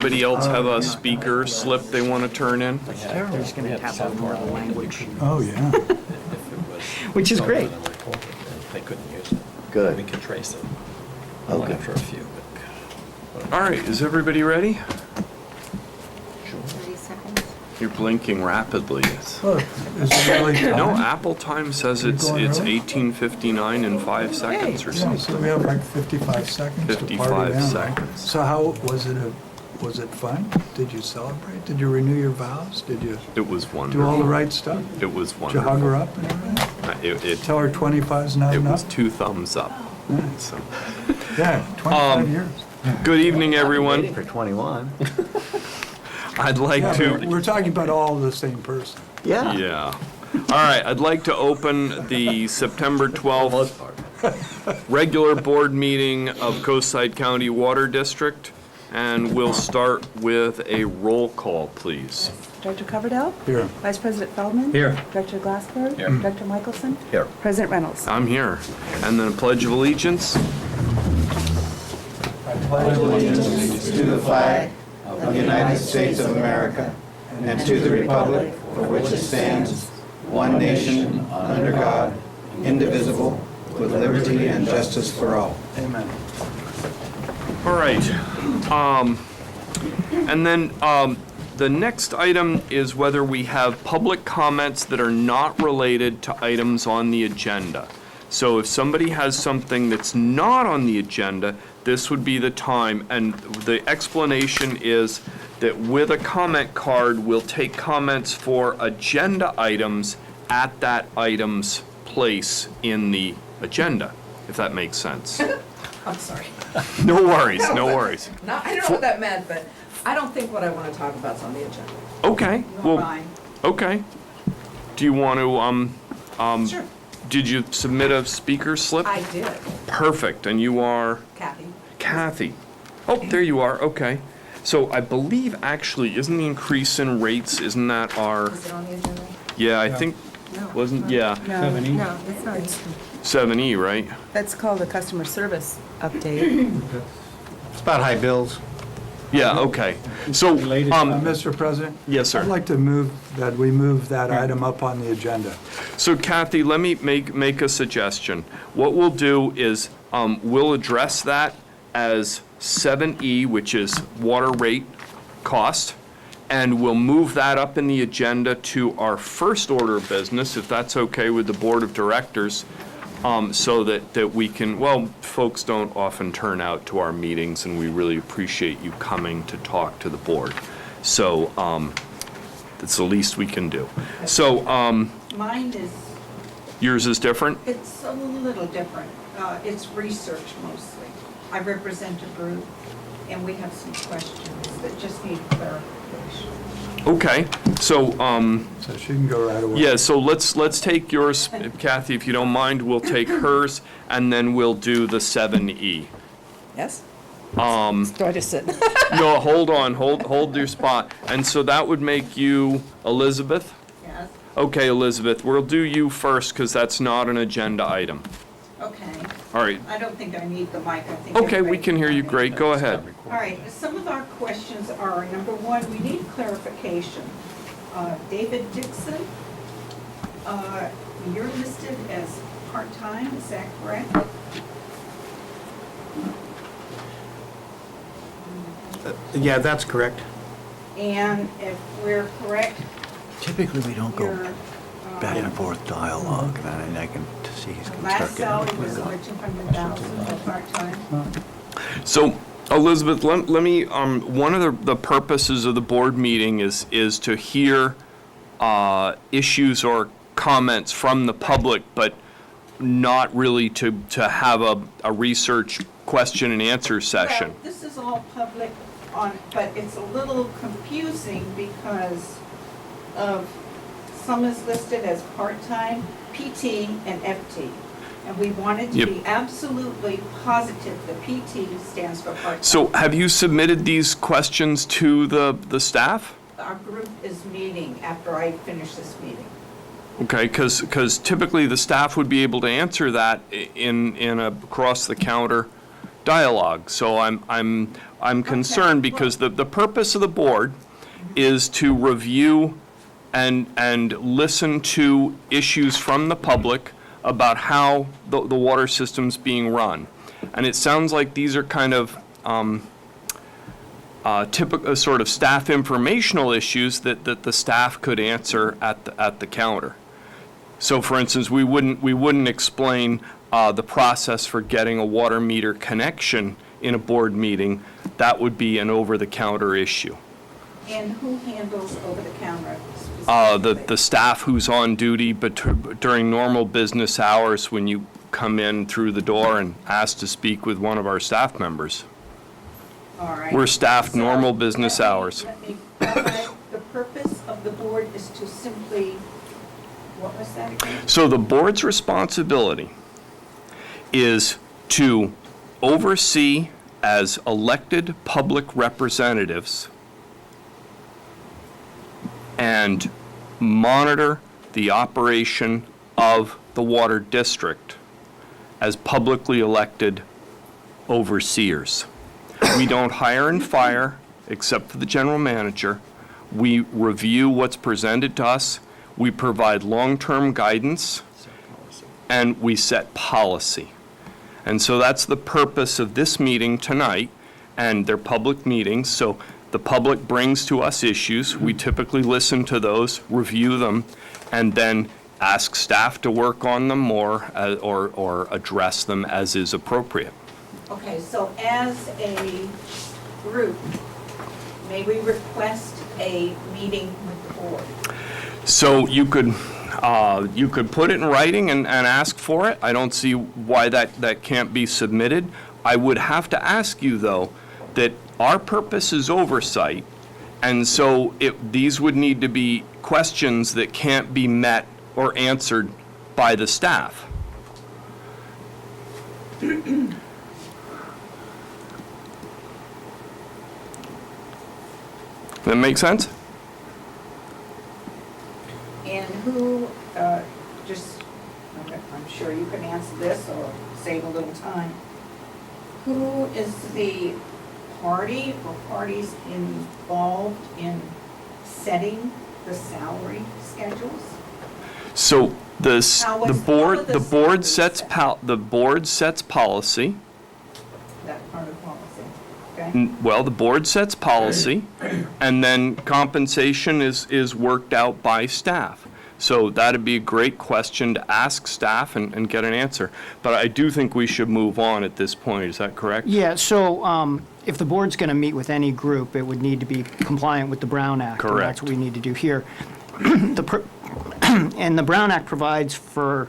anybody else have a speaker slip they want to turn in? They're just going to tap out more of the language, Oh, yeah. which is great. They couldn't use it. Good. We could trace it. Okay. After a few, but. All right, is everybody ready? 30 seconds. You're blinking rapidly. Look, is it really time? No, Apple time says it's going early? 18:59 in 5 seconds or Yeah, something. so we have like 55 seconds to 55 party down. seconds. So how, was it fun? Did you celebrate? Did you renew your vows? Did you It was do all wonderful. the right stuff? It was Did you hug wonderful. her up and everything? It Tell her 25's not was enough? 2 thumbs up. Yeah. So, Yeah, 25 years. good evening, everyone. Waiting for 21. I'd like Yeah, to. but we're talking about all the same person. Yeah. Yeah. All right, I'd like to open the September 12th regular board meeting of Coastside County Water District, and we'll start with a roll call, please. Director Coverdell? Here. Vice President Feldman? Here. Director Glassberg? Here. Director Michelson? Here. President Reynolds? I'm here. And then a pledge of allegiance. To the flag of the United States of America and to the republic for which it stands, one nation, under God, indivisible, with liberty and justice for all. Amen. All right. And then the next item is whether we have public comments that are not related to items on the agenda. So if somebody has something that's not on the agenda, this would be the time. And the explanation is that with a comment card, we'll take comments for agenda items at that item's place in the agenda, if that makes sense. I'm sorry. No worries, no worries. No, I don't know what that meant, but I don't think what I want to talk about is on the agenda. Okay, You want well, mine? okay. Do you want to, Sure. did you submit a speaker slip? I did. Perfect, and you are Kathy. Kathy. Oh, there you are, okay. So I believe actually, isn't the increase in rates, isn't that our, Is it on the agenda? yeah, I think, No. wasn't, yeah, No, no, that's not. 7E, right? That's called a customer service update. It's about high bills. Yeah, okay. So, Mr. President? yes, sir. I'd like to move that we move that item up on the agenda. So Kathy, let me make a suggestion. What we'll do is, we'll address that as 7E, which is water rate cost, and we'll move that up in the agenda to our first order of business, if that's okay with the Board of Directors, so that we can, well, folks don't often turn out to our meetings, and we really appreciate you coming to talk to the board. So that's the least we can do. So Mine is, yours is different? it's a little different. It's research mostly. I represent a group, and we have some questions that just need clarification. Okay, so, So she can go right away. yeah, so let's take yours, Kathy, if you don't mind, we'll take hers, and then we'll do the 7E. Yes? Um, Do I just sit? No, hold on, hold your spot. And so that would make you Elizabeth? Yes? Okay, Elizabeth, we'll do you first, because that's not an agenda item. Okay. All right, I don't think I need the mic. I think okay, we everybody can hear you, me. great, go ahead. All right, some of our questions are, number one, we need clarification. David Dixon, you're listed as part-time, is that correct? Yeah, that's correct. And if we're correct, Typically, we don't your go back and forth dialogue, and I can see he's going to last start salary was getting. over 200,000 for part-time. So, Elizabeth, let me, one of the purposes of the board meeting is to hear issues or comments from the public, but not really to have a research question and answer session. Well, this is all public but it's a little confusing because of, some is listed as part-time, PT, and FT. And we wanted to Yep. be absolutely positive the PT stands for part-time. So have you submitted these questions to the staff? Our group is meeting after I finish this meeting. Okay, because typically the staff would be able to answer that in a across-the-counter dialogue. So I'm concerned because the purpose of the board is to review and listen to issues from the public about how the water system's being run. And it sounds like these are kind of typical sort of staff informational issues that the staff could answer at the counter. So, for instance, we wouldn't explain the process for getting a water meter connection in a board meeting. That would be an over-the-counter issue. And who handles over-the-counter specifically? The staff who's on duty, but during normal business hours, when you come in through the door and ask to speak with one of our staff members. All right. We're staffed So, normal business hours. Let me clarify. The purpose of the board is to simply, what was that again? So the board's responsibility is to oversee as elected public representatives and monitor the operation of the water district as publicly elected overseers. We don't hire and fire, except for the general manager. We review what's presented to us. We provide long-term guidance, and we set policy. And so that's the purpose of this meeting tonight, and they're public meetings, so the public brings to us issues. We typically listen to those, review them, and then ask staff to work on them more or address them as is appropriate. Okay, so as a group, may we request a meeting with the board? So you could put it in writing and ask for it. I don't see why that can't be submitted. I would have to ask you, though, that our purpose is oversight, and so these would need to be questions that can't be met or answered by the staff. That make sense? And who, I'm sure you can answer this or save a little time. Who is the party or parties involved in setting the salary schedules? So the How was- board how are the board salaries set? the board sets policy. That part of policy, okay? Well, the board sets policy, and then compensation is worked out by staff. So that'd be a great question to ask staff and get an answer. But I do think we should move on at this point. Is that correct? Yeah, so if the board's going to meet with any group, it would need to be compliant with the Brown Act. And Correct. that's what we need to do here. And the Brown Act provides for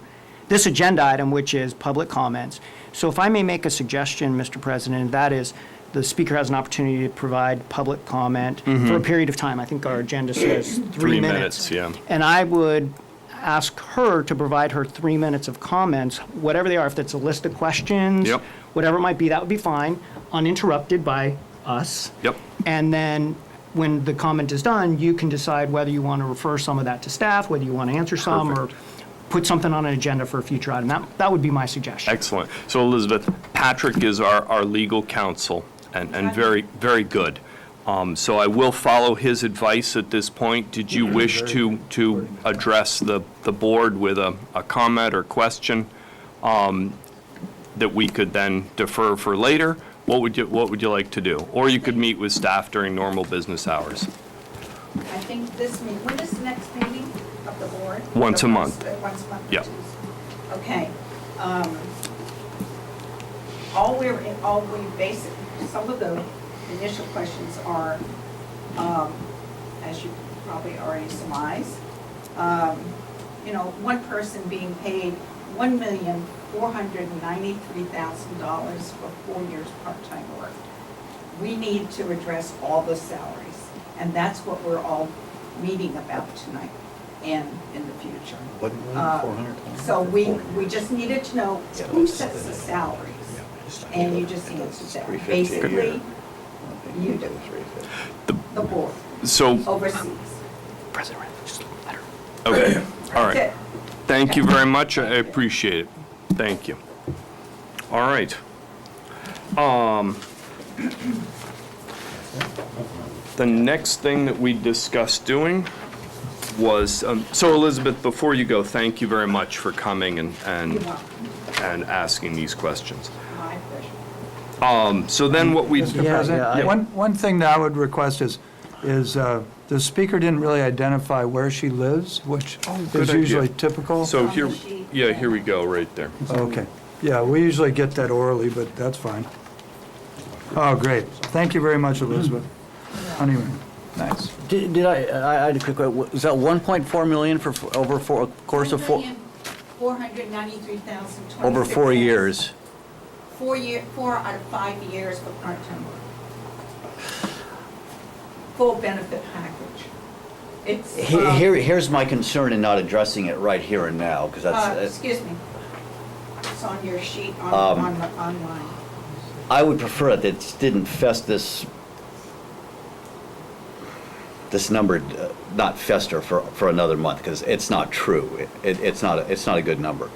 this agenda item, which is public comments. So if I may make a suggestion, Mr. President, that is the speaker has an opportunity to provide public comment for a period of time. I think our agenda says 3 minutes. Yeah. And I would ask her to provide her 3 minutes of comments, whatever they are, if that's a list of questions, Yep. whatever it might be, that would be fine, uninterrupted by us. Yep. And then when the comment is done, you can decide whether you want to refer some of that to staff, whether you want to answer some, or put something on an agenda for a future item. That would be my suggestion. Excellent. So Elizabeth, Patrick is our legal counsel and very, very good. So I will follow his advice at this point. Did you wish to address the board with a comment or question that we could then defer for later? What would you like to do? Or you could meet with staff during normal business hours. I think when is the next meeting of the board? Once a Or month. Once a month? Yep. Okay. Some of the initial questions are, as you probably already surmised, one person being paid $1,493,000 for 4 years part-time work. We need to address all the salaries, and that's what we're all meeting about tonight and in the future. So we just needed to know who sets the salaries, and you just answered that. Basically, you do, the board So, oversees. President, just let her. okay, all That's right. it. Thank you very much. I appreciate it. Thank you. All right. The next thing that we discussed doing was, so Elizabeth, before you go, thank you very much for coming and You're welcome. and asking these questions. My pleasure. So then what we, Mr. Yeah, President, yeah, one thing that I would request is the speaker didn't really identify where she lives, which good is idea. usually typical. so On here, the sheet. yeah, here we go, right there. Okay. Yeah, we usually get that orally, but that's fine. Oh, great. Thank you very much, Elizabeth. Honeyman, nice. Did I had a quick, was that 1.4 million for, over four, course of four, 493,000. over 4 years? 4 out of 5 years for part-time work. Full benefit package. It's, Here's my concern in not addressing it right here and now, because that's, excuse me. It's on your sheet Um, online. I would prefer that it didn't fest this number, not fester for another month, because it's not true. It's not a good number.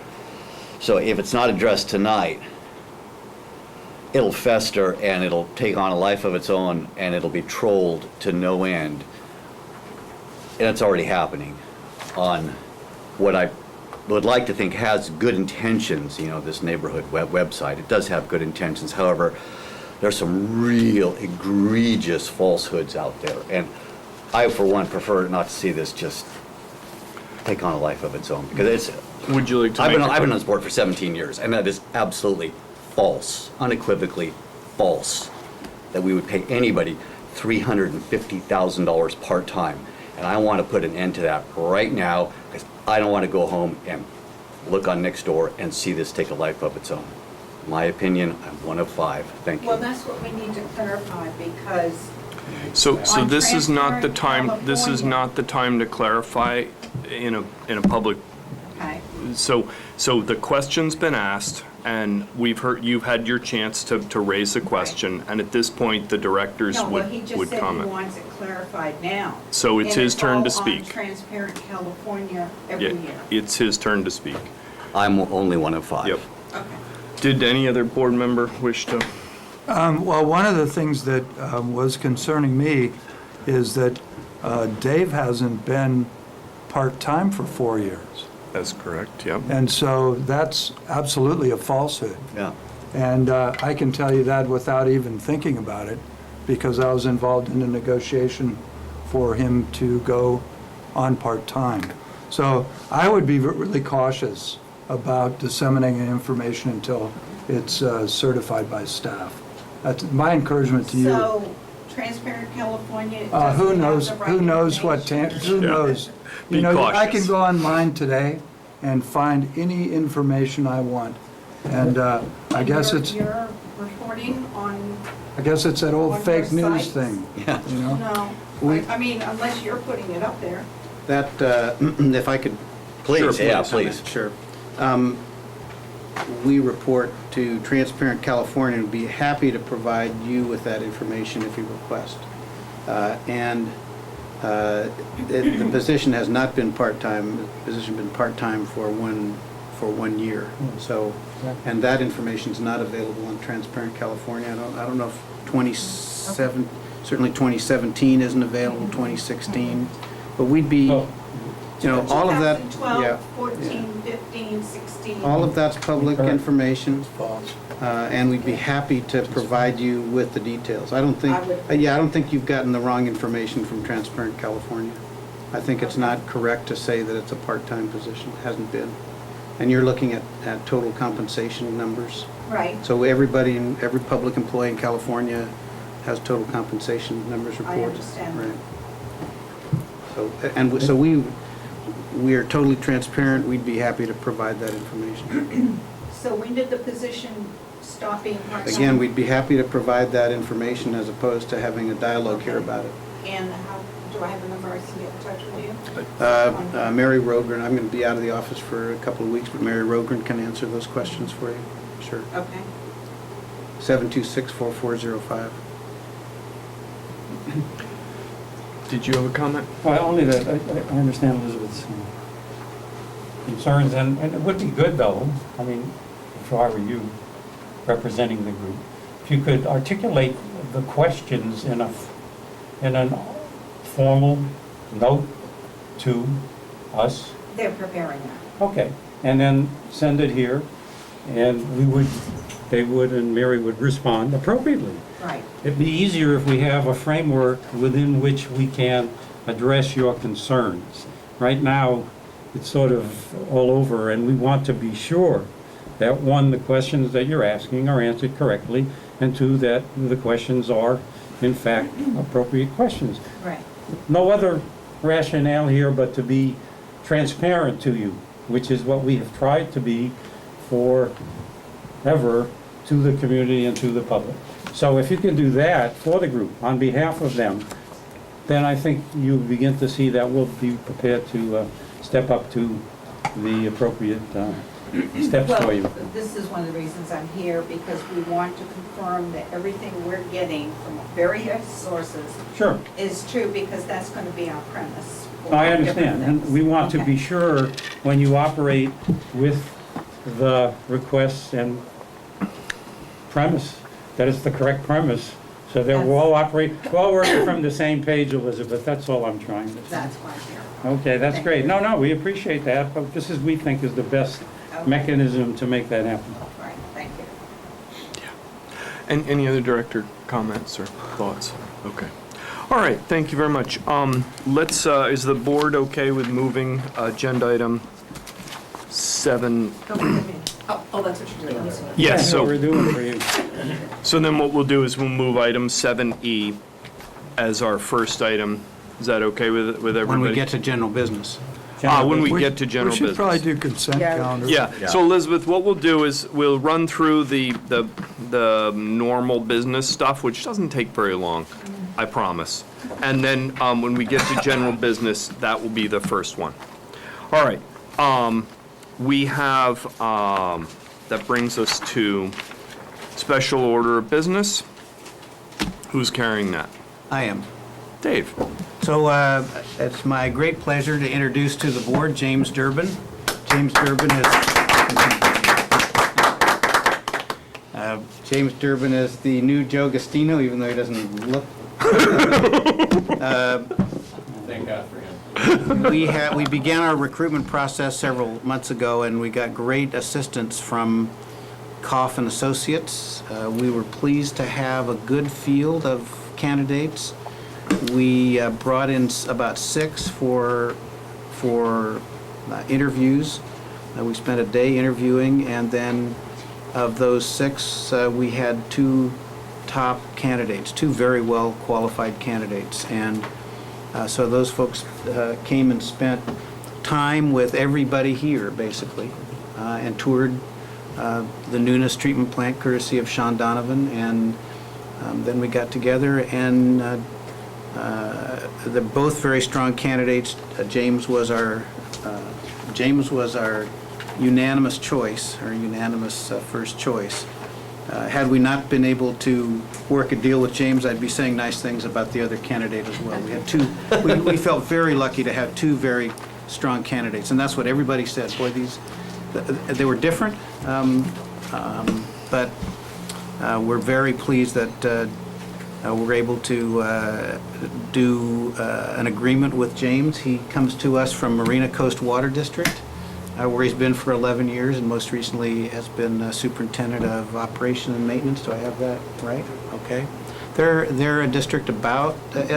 So if it's not addressed tonight, it'll fester and it'll take on a life of its own and it'll be trolled to no end. And it's already happening on what I would like to think has good intentions, this neighborhood website. It does have good intentions. However, there's some real egregious falsehoods out there. And I, for one, prefer not to see this just take on a life of its own, because Would you like to I've make been a on this board for 17 years, and that is absolutely false, unequivocally false, that we would pay anybody $350,000 part-time. And I want to put an end to that right now, because I don't want to go home and look on Nextdoor and see this take a life of its own. In my opinion, I'm one of 5. Thank you. Well, that's what we need to clarify, because So On this is not the Transparent time, this is California. not the time to clarify in a public, okay, so the question's been asked, and you've had your chance to raise the question, and at this point, the directors no, well, he would just said he comment. wants it clarified now. So it's And his turn to all on speak. Transparent California every Yeah, year. it's his turn to speak. I'm only one of 5. Yep. Okay. Did any other board member wish to? Well, one of the things that was concerning me is that Dave hasn't been part-time for 4 years. That's correct, yep. And so that's absolutely a falsehood. Yeah. And I can tell you that without even thinking about it, because I was involved in a negotiation for him to go on part-time. So I would be really cautious about disseminating information until it's certified by staff. That's my encouragement to you. So Transparent California Who doesn't knows, have the who right knows what, information? who knows? Be You know, I cautious. can go online today and find any information I want. And I guess it's, You're reporting on, that old on your fake news sites? thing, Yeah. you know? no, I mean, unless you're putting it up there. That, if I could, Please, Sure, yeah, please. please. sure. We report to Transparent California and be happy to provide you with that information if you request. And the position has not been part-time, the position has been part-time for 1 year. So, and that information is not available on Transparent California. I don't know if 27, certainly 2017 isn't available, 2016, but we'd be, all of that, yeah. 2012, 14, 15, 16. All of that's public information, False. and we'd be happy to provide you with the details. I don't think, I would- I don't think you've gotten the wrong information from Transparent California. I think it's not correct to say that it's a part-time position. It hasn't been. And you're looking at total compensation numbers. Right, So everybody, every public employee in California has total compensation numbers I reported. understand. Right. So we are totally transparent. We'd be happy to provide that information. so when did the position stop being part-time? Again, we'd be happy to provide that information as opposed to having a dialogue here about it. And how, do I have a number I can get in touch with you? Mary Rogren, I'm going to be out of the office for a couple of weeks, but Mary Rogren can answer those questions for you. Sure. Okay. 726-4405. Did you have a comment? Well, only that I understand Elizabeth's concerns, and it would be good, though, I mean, if I were you, representing the group, if you could articulate the questions in a formal note to us. They're preparing that. Okay, and then send it here, and they would, and Mary would respond appropriately. Right. It'd be easier if we have a framework within which we can address your concerns. Right now, it's sort of all over, and we want to be sure that, one, the questions that you're asking are answered correctly, and two, that the questions are, in fact, appropriate questions. Right. No other rationale here but to be transparent to you, which is what we have tried to be forever to the community and to the public. So if you can do that for the group, on behalf of them, then I think you begin to see that we'll be prepared to step up to the appropriate steps for you. Well, this is one of the reasons I'm here, because we want to confirm that everything we're getting from various sources Sure, is true, because that's going to be our premise. for I different understand, and things. we want to be Okay. sure when you operate with the requests and premise, that it's the correct premise, so that we're all we're all working from the same page, Elizabeth, that's all I'm trying to say. That's why I'm here. Okay, that's Thank great. you. No, we appreciate that, but this is, we think, is the best Okay. mechanism to make that happen. Right, thank you. And any other director comments or thoughts? Okay. All right, thank you very much. Let's, is the board okay with moving agenda item 7? Oh, that's what you're doing. I'm sorry. Yes, That's what we're so, doing for you. so then what we'll do is we'll move item 7E as our first item. Is that okay with everybody? When we get to general business. When we get to general We should probably business. do consent Yeah. calendar. Yeah, so Elizabeth, what we'll do is we'll run through the normal business stuff, which doesn't take very long, I promise. And then when we get to general business, that will be the first one. All right, we have, that brings us to special order of business. Who's carrying that? I am. Dave. So it's my great pleasure to introduce to the board James Durbin. James Durbin is the new Joe Gastino, even though he doesn't look. Thank God for him. We began our recruitment process several months ago, and we got great assistance from Koff and Associates. We were pleased to have a good field of candidates. We brought in about 6 for interviews. We spent a day interviewing, and then of those 6, we had 2 top candidates, 2 very well qualified candidates. And so those folks came and spent time with everybody here, basically, and toured the Nunes treatment plant courtesy of Sean Donovan. And then we got together, and they're both very strong candidates. James was our unanimous choice, our unanimous first choice. Had we not been able to work a deal with James, I'd be saying nice things about the other candidate as well. We had 2. We felt very lucky to have 2 very strong candidates, and that's what everybody said. Boy, they were different, but we're very pleased that we're able to do an agreement with James. He comes to us from Marina Coast Water District, where he's been for 11 years, and most recently has been superintendent of operation and maintenance. Do I have that right? Okay. They're a district about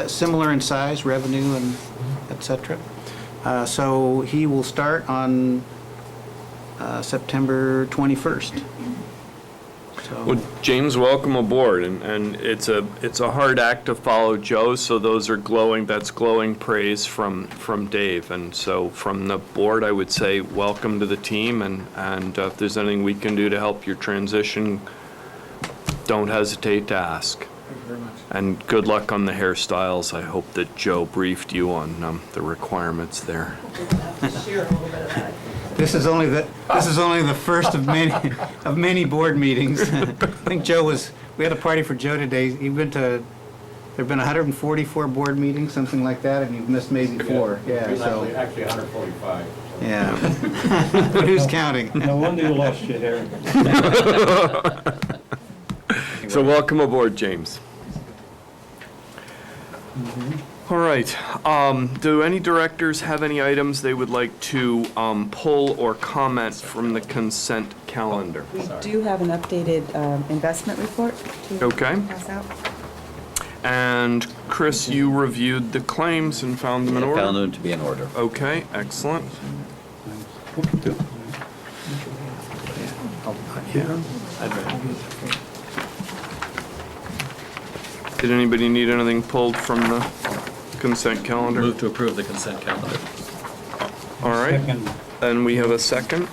similar in size, revenue, and et cetera. So he will start on September 21st. Well, James, welcome aboard, and it's a hard act to follow Joe, so those are that's glowing praise from Dave, and so from the board, I would say welcome to the team, and if there's anything we can do to help your transition, don't hesitate to ask. Thank you very much. And good luck on the hairstyles. I hope that Joe briefed you on the requirements there. Share a little bit of that. This is only the first of many board meetings. I think we had a party for Joe today. There've been 144 board meetings, something like that, and you've missed maybe 4. Yeah, so. Actually 145. Yeah. But who's counting? No wonder you lost your hair. So welcome aboard, James. All right. Do any directors have any items they would like to pull or comment from the consent calendar? We do have an updated investment report to Okay. pass out. And Chris, you reviewed the claims and found them in I order? found them to be in order. Okay, excellent. Did anybody need anything pulled from the consent calendar? Move to approve the consent calendar. All right, Second. and we have a second.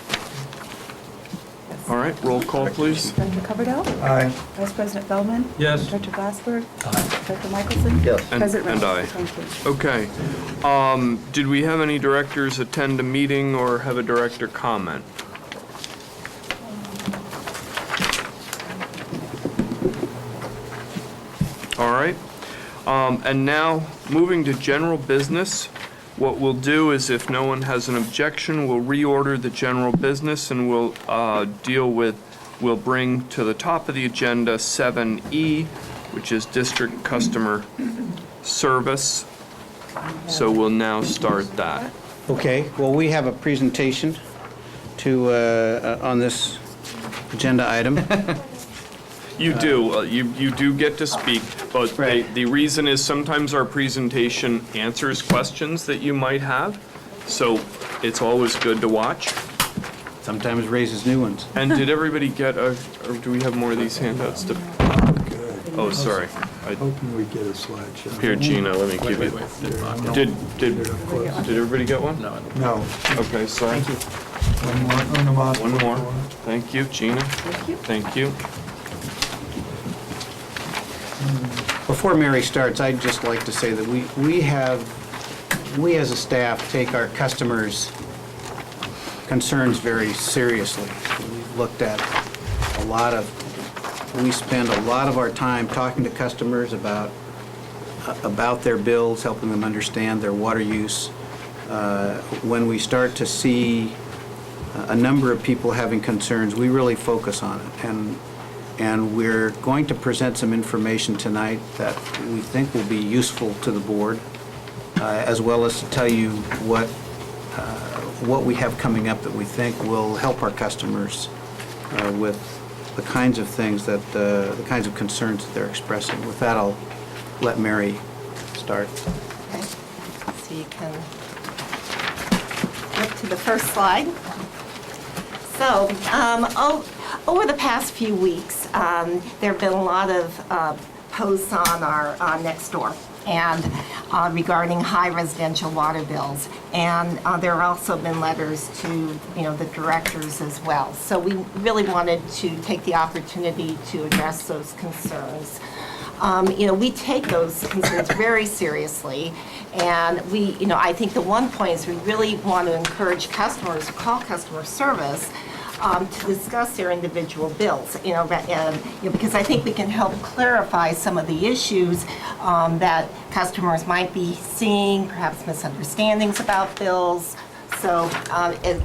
All right, roll call, please. Director Coverdell? Aye. Vice President Feldman? Yes. Director Glassberg? Director Michelson? Yes. President And Reynolds? aye. Thank you. Okay. Did we have any directors attend a meeting or have a director comment? All right. And now, moving to general business, what we'll do is if no one has an objection, we'll reorder the general business and we'll we'll bring to the top of the agenda 7E, which is district customer service. So we'll now start that. Okay, well, we have a presentation on this agenda item. You do, you do get to speak, but Right. the reason is sometimes our presentation answers questions that you might have, so it's always good to watch. Sometimes raises new ones. And did everybody get or do we have more of these handouts to, Good. oh, sorry. Hoping we get a slideshow. Here, Gina, let me give you, did everybody get one? No. No. Okay, sorry. One more. One more. Thank you, Gina. Thank you. Before Mary starts, I'd just like to say that we as a staff take our customers' concerns very seriously. We've looked at we spend a lot of our time talking to customers about their bills, helping them understand their water use. When we start to see a number of people having concerns, we really focus on it. And we're going to present some information tonight that we think will be useful to the board, as well as to tell you what we have coming up that we think will help our customers with the kinds of things the kinds of concerns that they're expressing. With that, I'll let Mary start. Okay, so you can flip to the first slide. So, over the past few weeks, there have been a lot of posts on our Nextdoor and regarding high residential water bills. And there have also been letters to, the directors as well. So we really wanted to take the opportunity to address those concerns. We take those concerns very seriously. And I think the one point is we really want to encourage customers to call customer service to discuss their individual bills, because I think we can help clarify some of the issues that customers might be seeing, perhaps misunderstandings about bills. So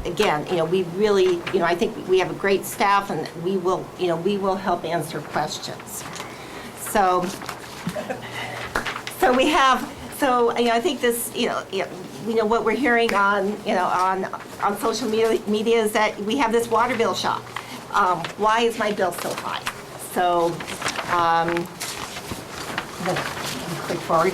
again, we really, I think we have a great staff, and we will help answer questions. So we have. So, I think this, what we're hearing on social media is that we have this water bill shock. Why is my bill so high? So, click forward.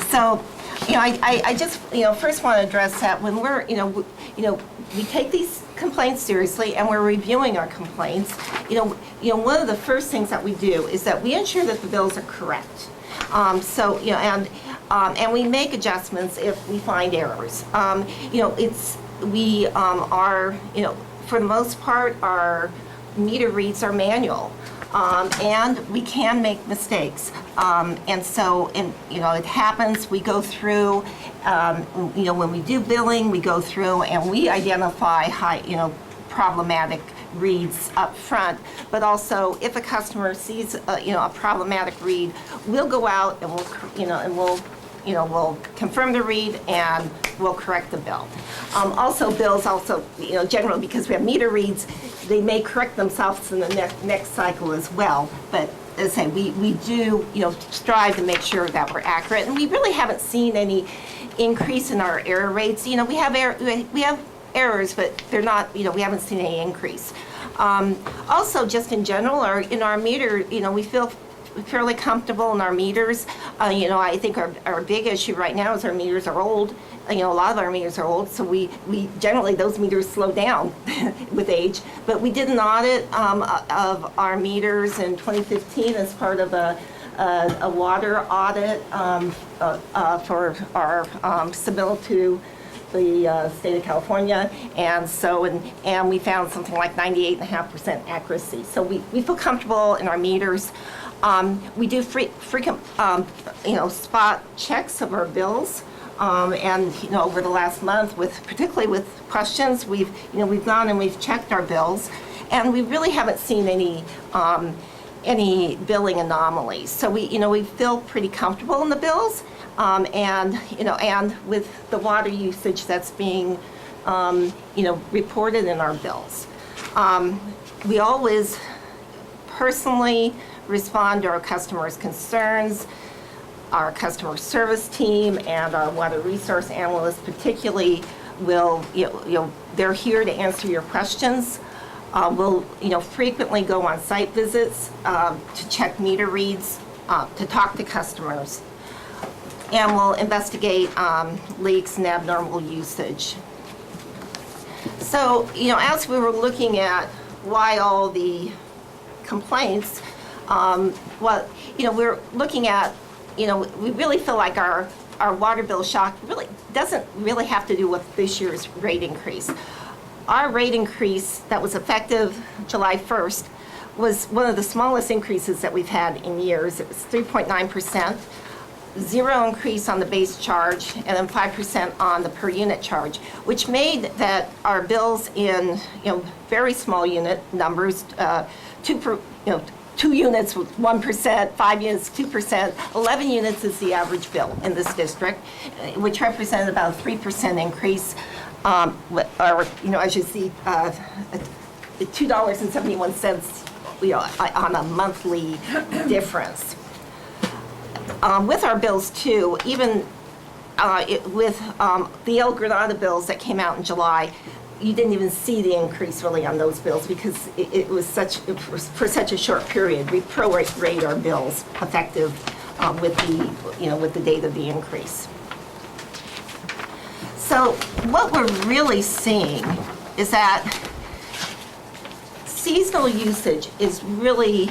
So, I just, first want to address that when we're, we take these complaints seriously and we're reviewing our complaints. One of the first things that we do is that we ensure that the bills are correct. And we make adjustments if we find errors. We are, for the most part, our meter reads are manual. And we can make mistakes. And so, it happens, we go through, when we do billing, we go through and we identify problematic reads up front, but also if a customer sees a problematic read, we'll go out and we'll confirm the read and we'll correct the bill. Bills generally because we have meter reads, they may correct themselves in the next cycle as well, but as I say, we do, strive to make sure that we're accurate, and we really haven't seen any increase in our error rates. We have errors, but they're not, we haven't seen any increase. Also, just in general, in our meter, we feel fairly comfortable in our meters. I think our big issue right now is our meters are old. A lot of our meters are old, so we generally, those meters slow down with age. But we did an audit of our meters in 2015 as part of a water audit for our submittal to the state of California, and we found something like 98.5% accuracy. So we feel comfortable in our meters. We do frequent spot checks of our bills. And over the last month, particularly with questions, we've gone and we've checked our bills, and we really haven't seen any billing anomalies. So we feel pretty comfortable in the bills, and with the water usage that's being reported in our bills. We always personally respond to our customers' concerns. Our customer service team and our water resource analysts particularly they're here to answer your questions. We'll, frequently go on site visits to check meter reads, to talk to customers. And we'll investigate leaks and abnormal usage. So, as we were looking at why all the complaints, we're looking at we really feel like our water bill shock really doesn't really have to do with this year's rate increase. Our rate increase that was effective July 1st was one of the smallest increases that we've had in years. It was 3.9%, 0 increase on the base charge, and then 5% on the per unit charge, which made that our bills in very small unit numbers, 2 units with 1%, 5 units 2%, 11 units is the average bill in this district, which represented about a 3% increase, or as you see, $2.71 on a monthly difference. With our bills too, even with the El Granada bills that came out in July, you didn't even see the increase really on those bills because it was for such a short period. We prorate our bills effective with the date of the increase. So what we're really seeing is that seasonal usage is really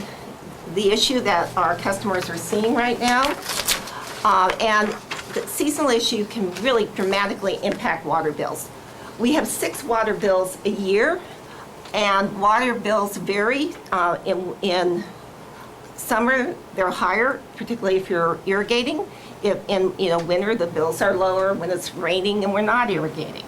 the issue that our customers are seeing right now, and the seasonal issue can really dramatically impact water bills. We have 6 water bills a year, and water bills vary. In summer, they're higher, particularly if you're irrigating. In winter, the bills are lower when it's raining and we're not irrigating.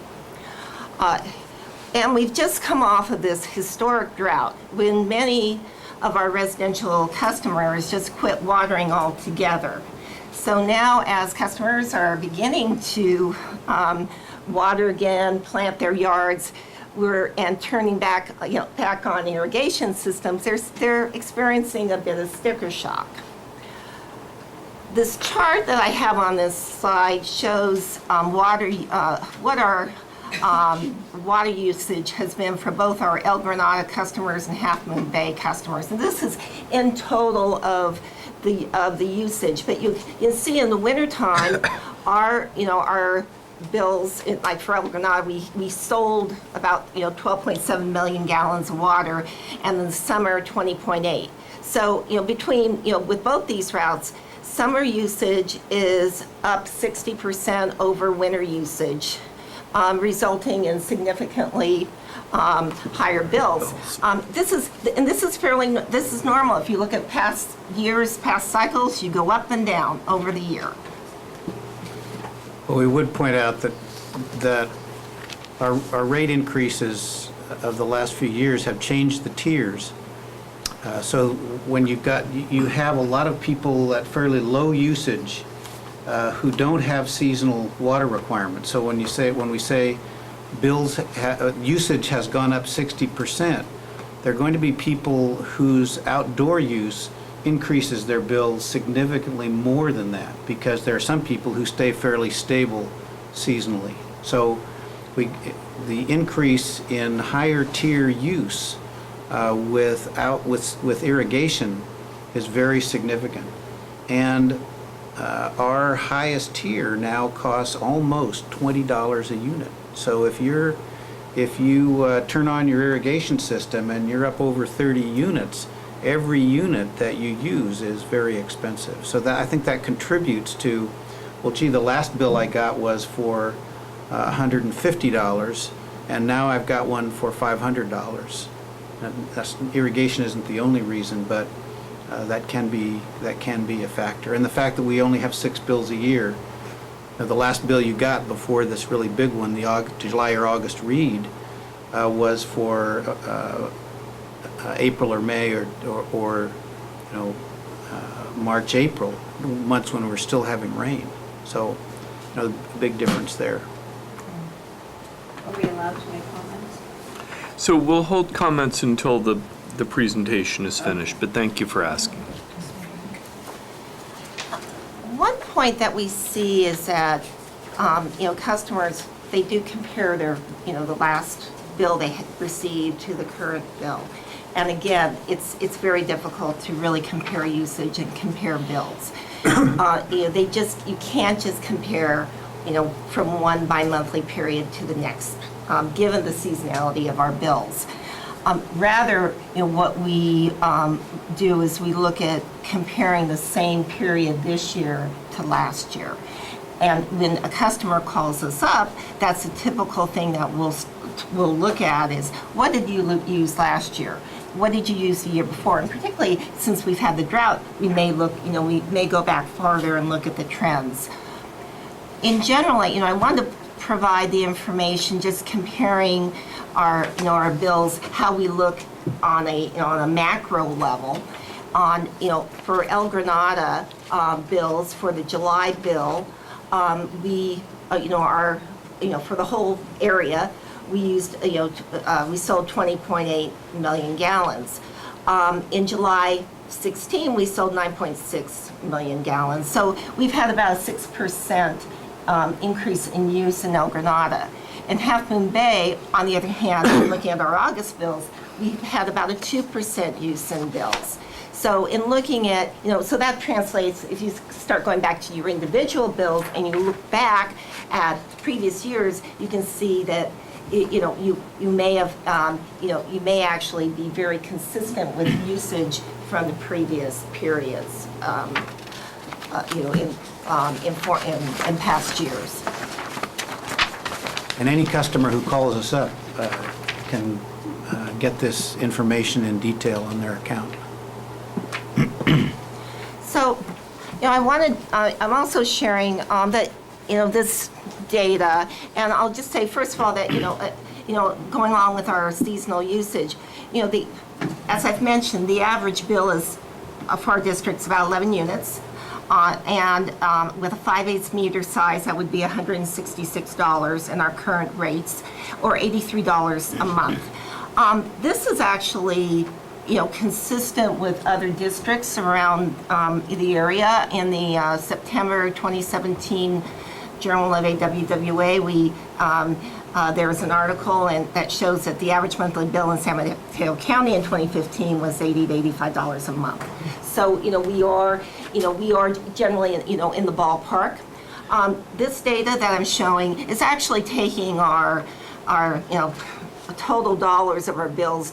And we've just come off of this historic drought when many of our residential customers just quit watering altogether. So now, as customers are beginning to water again, plant their yards, and turning back on irrigation systems, they're experiencing a bit of sticker shock. This chart that I have on this slide shows what our water usage has been for both our El Granada customers and Half Moon Bay customers, and this is in total of the usage. But you can see in the wintertime, our bills, like for El Granada, we sold about 12.7 million gallons of water, and in the summer 20.8. So between with both these routes, summer usage is up 60% over winter usage, resulting in significantly higher bills. This is normal. If you look at past years, past cycles, you go up and down over the year. Well, we would point out that our rate increases of the last few years have changed the tiers. So when you have a lot of people at fairly low usage who don't have seasonal water requirements. So when we say bills usage has gone up 60%, they're going to be people whose outdoor use increases their bills significantly more than that, because there are some people who stay fairly stable seasonally. So the increase in higher tier use with irrigation is very significant. And our highest tier now costs almost $20 a unit. So if you turn on your irrigation system and you're up over 30 units, every unit that you use is very expensive. So I think that contributes to, well, gee, the last bill I got was for $150, and now I've got one for $500. And irrigation isn't the only reason, but that can be a factor. And the fact that we only have 6 bills a year. Now, the last bill you got before this really big one, the July or August read, was for April or May or March, April, months when we're still having rain. So, a big difference there. Are we allowed to make comments? So we'll hold comments until the presentation is finished, but thank you for asking. One point that we see is that, customers, they do compare their, the last bill they had received to the current bill. And again, it's very difficult to really compare usage and compare bills. You can't just compare, from one bi-monthly period to the next, given the seasonality of our bills. Rather, what we do is we look at comparing the same period this year to last year. And when a customer calls us up, that's a typical thing that we'll look at is, what did you use last year? What did you use the year before? And particularly since we've had the drought, we may look, we may go back farther and look at the trends. In general, I wanted to provide the information just comparing our bills, how we look on a macro level. For El Granada bills, for the July bill, we for the whole area, we used we sold 20.8 million gallons. In July 16, we sold 9.6 million gallons. So we've had about a 6% increase in use in El Granada. In Half Moon Bay, on the other hand, looking at our August bills, we've had about a 2% use in bills. So in looking at, so that translates, if you start going back to your individual bills and you look back at previous years, you can see that, you may have, you may actually be very consistent with usage from the previous periods, in past years. And any customer who calls us up can get this information in detail on their account. So, I'm also sharing that, this data, and I'll just say, first of all, that, going along with our seasonal usage, as I've mentioned, the average bill is, for our district's about 11 units. And with a 5/8 meter size, that would be $166 in our current rates, or $83 a month. This is actually, consistent with other districts around the area. In the September 2017 Journal of AWWA, there was an article that shows that the average monthly bill in San Mateo County in 2015 was $80 to $85 a month. So, we are generally, in the ballpark. This data that I'm showing is actually taking our total dollars of our bills,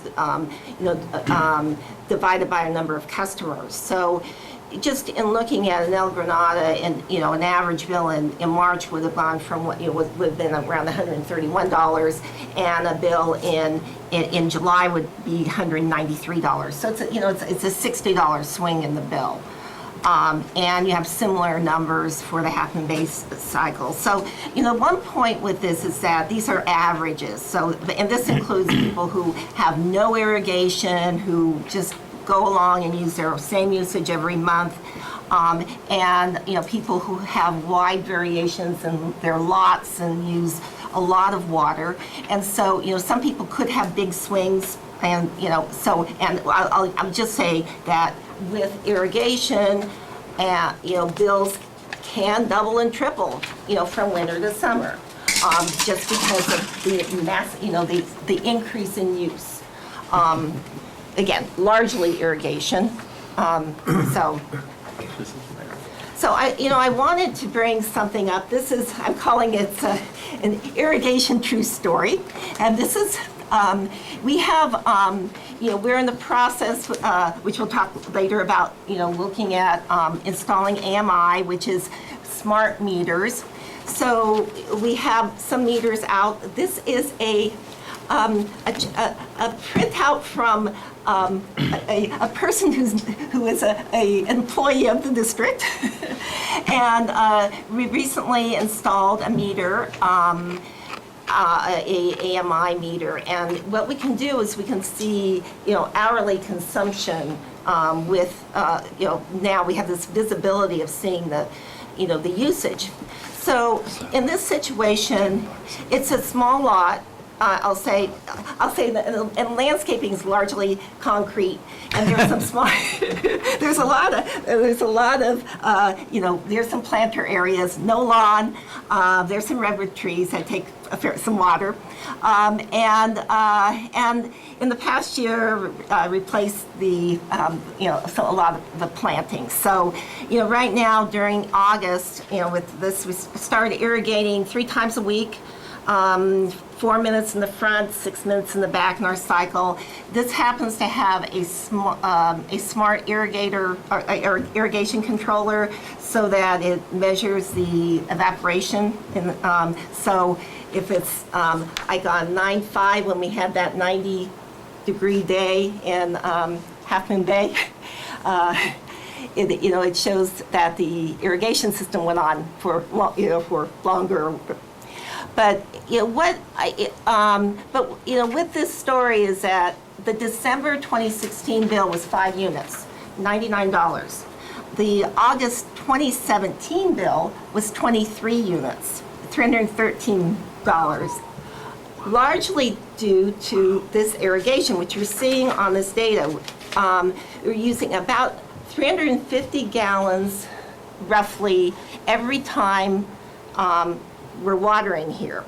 divided by a number of customers. So, just in looking at an El Granada, and an average bill in March would have gone from what would have been around $131, and a bill in July would be $193. So it's a $60 swing in the bill. And you have similar numbers for the Half Moon Bay cycle. So, one point with this is that these are averages. So, and this includes people who have no irrigation, who just go along and use their same usage every month, and people who have wide variations in their lots and use a lot of water. And so, some people could have big swings And, and I'll just say that with irrigation, bills can double and triple, from winter to summer, just because of the the increase in use. Again, largely irrigation. So I wanted to bring something up. I'm calling it an irrigation true story. And this is, we have, we're in the process, which we'll talk later about, looking at installing AMI, which is smart meters. So we have some meters out. This is a printout from a person who is a employee of the district, and we recently installed a meter, a AMI meter, and what we can do is we can see hourly consumption with now we have this visibility of seeing the the usage. So in this situation, it's a small lot. I'll say that, and landscaping is largely concrete, and there's some small, there's a lot of, there's some planter areas, no lawn, there's some redwood trees that take some water, and in the past year, replaced the, so a lot of the plantings. So, right now during August, with this, we started irrigating 3 times a week. 4 minutes in the front, 6 minutes in the back in our cycle. This happens to have a smart irrigator or irrigation controller, so that it measures the evaporation. So if it's like on 9/5 when we had that 90-degree day in Half Moon Bay, it shows that the irrigation system went on for longer. But with this story is that the December 2016 bill was 5 units, $99. The August 2017 bill was 23 units, $313, largely due to this irrigation, which you're seeing on this data. We're using about 350 gallons roughly every time we're watering here.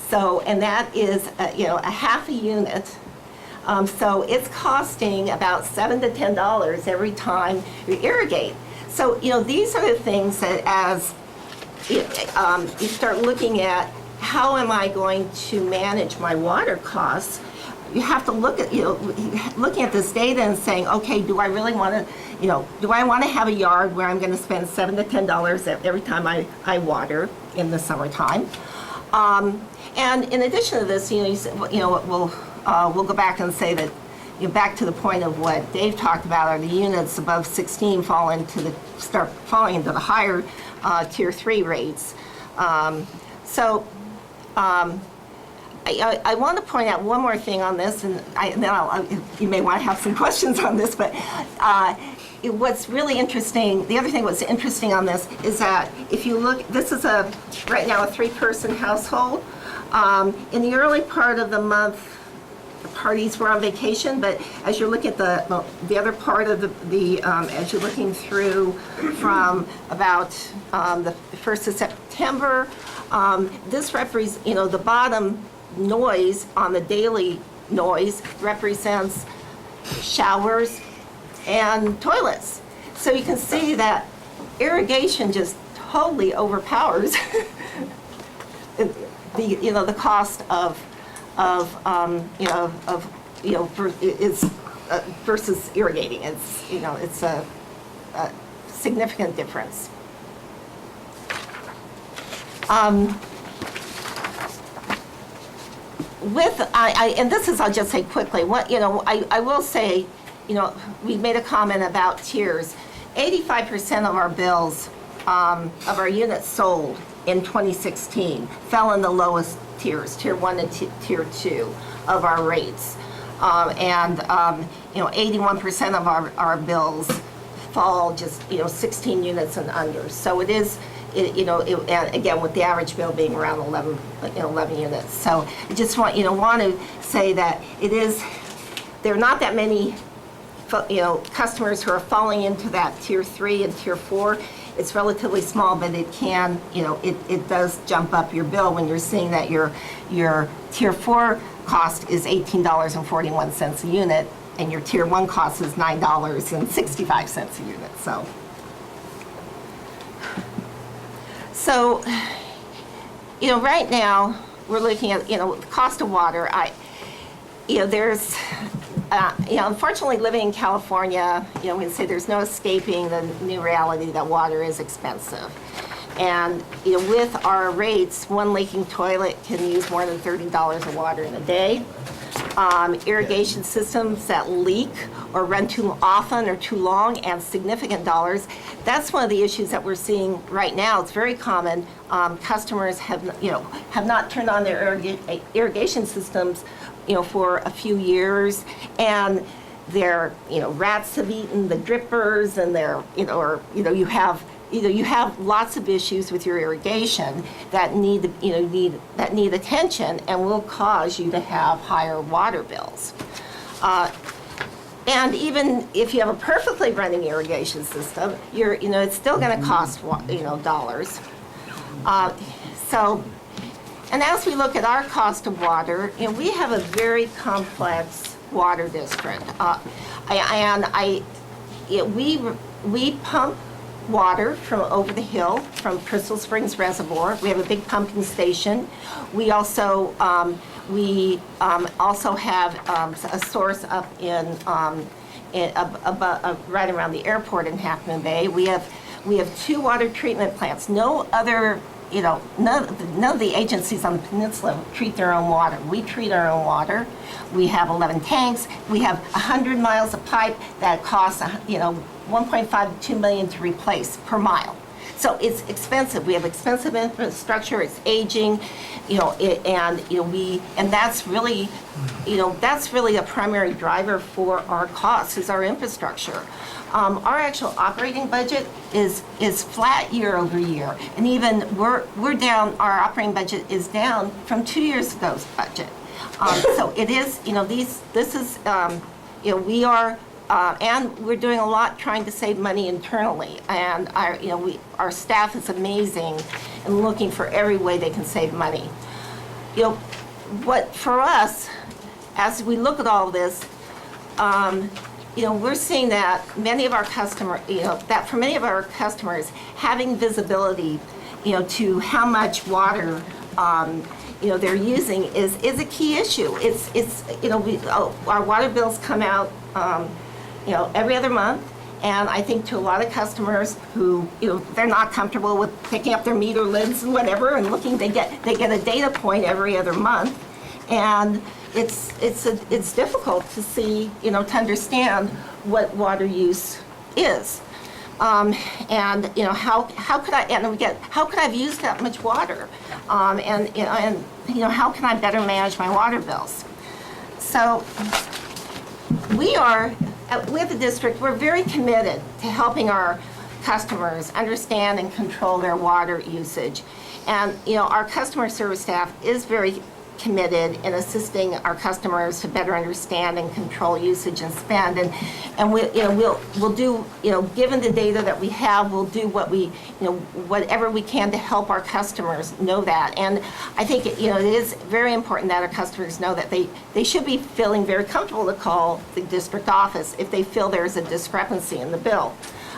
So, and that is, a half a unit. So it's costing about $7 to $10 every time you irrigate. So, these are the things that as you start looking at how am I going to manage my water costs, you have to look at, looking at this data and saying, okay, do I really want to, do I want to have a yard where I'm going to spend $7 to $10 every time I water in the summertime? And in addition to this, we'll go back and say that, back to the point of what Dave talked about, are the units above 16 start falling into the higher tier 3 rates. I want to point out one more thing on this, and then you may want to have some questions on this, but what's really interesting, the other thing what's interesting on this is that if you look, this is right now a 3-person household. In the early part of the month, the parties were on vacation, but as you look at the other part of as you're looking through from about the 1st of September, this represents, the bottom noise on the daily noise represents showers and toilets. So you can see that irrigation just totally overpowers the cost versus irrigating. It's a significant difference. And this is, I'll just say quickly, I will say, we made a comment about tiers. 85% of our bills, of our units sold in 2016 fell in the lowest tiers, tier 1 and tier 2 of our rates. 81% of our bills fall just, 16 units and under. So it is, and again, with the average bill being around 11 units. So I just want to say that it is, there are not that many, customers who are falling into that tier 3 and tier 4. It's relatively small, but it can, it does jump up your bill when you're seeing that your tier 4 cost is $18.41 a unit, and your tier 1 cost is $9.65 a unit, So, right now, we're looking at, the cost of water. There's, unfortunately, living in California, we can say there's no escaping the new reality that water is expensive. And, with our rates, one leaking toilet can use more than $30 of water in a day. Irrigation systems that leak or run too often or too long and significant dollars. That's one of the issues that we're seeing right now. It's very common. Customers have not turned on their irrigation systems, for a few years, and their, rats have eaten the drippers, and you have lots of issues with your irrigation that need attention and will cause you to have higher water bills. And even if you have a perfectly running irrigation system, it's still going to cost dollars. And as we look at our cost of water, we have a very complex water district, we pump water from over the hill from Crystal Springs Reservoir. We have a big pumping station. We also have a source up in right around the airport in Half Moon Bay. We have 2 water treatment plants. No other, none of the agencies on the peninsula treat their own water. We treat our own water. We have 11 tanks. We have 100 miles of pipe that costs, $1.5 to $2 million to replace per mile. So it's expensive. We have expensive infrastructure. It's aging, and that's really, a primary driver for our costs is our infrastructure. Our actual operating budget is flat year over year, and even we're down. Our operating budget is down from 2 years ago's budget. So it is, this is, we are. And we're doing a lot trying to save money internally, and our staff is amazing and looking for every way they can save money. What for us, as we look at all of this, we're seeing that many of our customers, that for many of our customers, having visibility, to how much water, they're using is a key issue. It's our water bills come out. Every other month, and I think to a lot of customers who, they're not comfortable with picking up their meter lids and whatever and looking, they get a data point every other month, and it's difficult to see, to understand what water use is, and how could I have used that much water, and how can I better manage my water bills? So we at the district, we're very committed to helping our customers understand and control their water usage. And, our customer service staff is very committed in assisting our customers to better understand and control usage and spend. And we'll do, given the data that we have, we'll do whatever we can to help our customers know that. And I think, it is very important that our customers know that they should be feeling very comfortable to call the district office if they feel there's a discrepancy in the bill.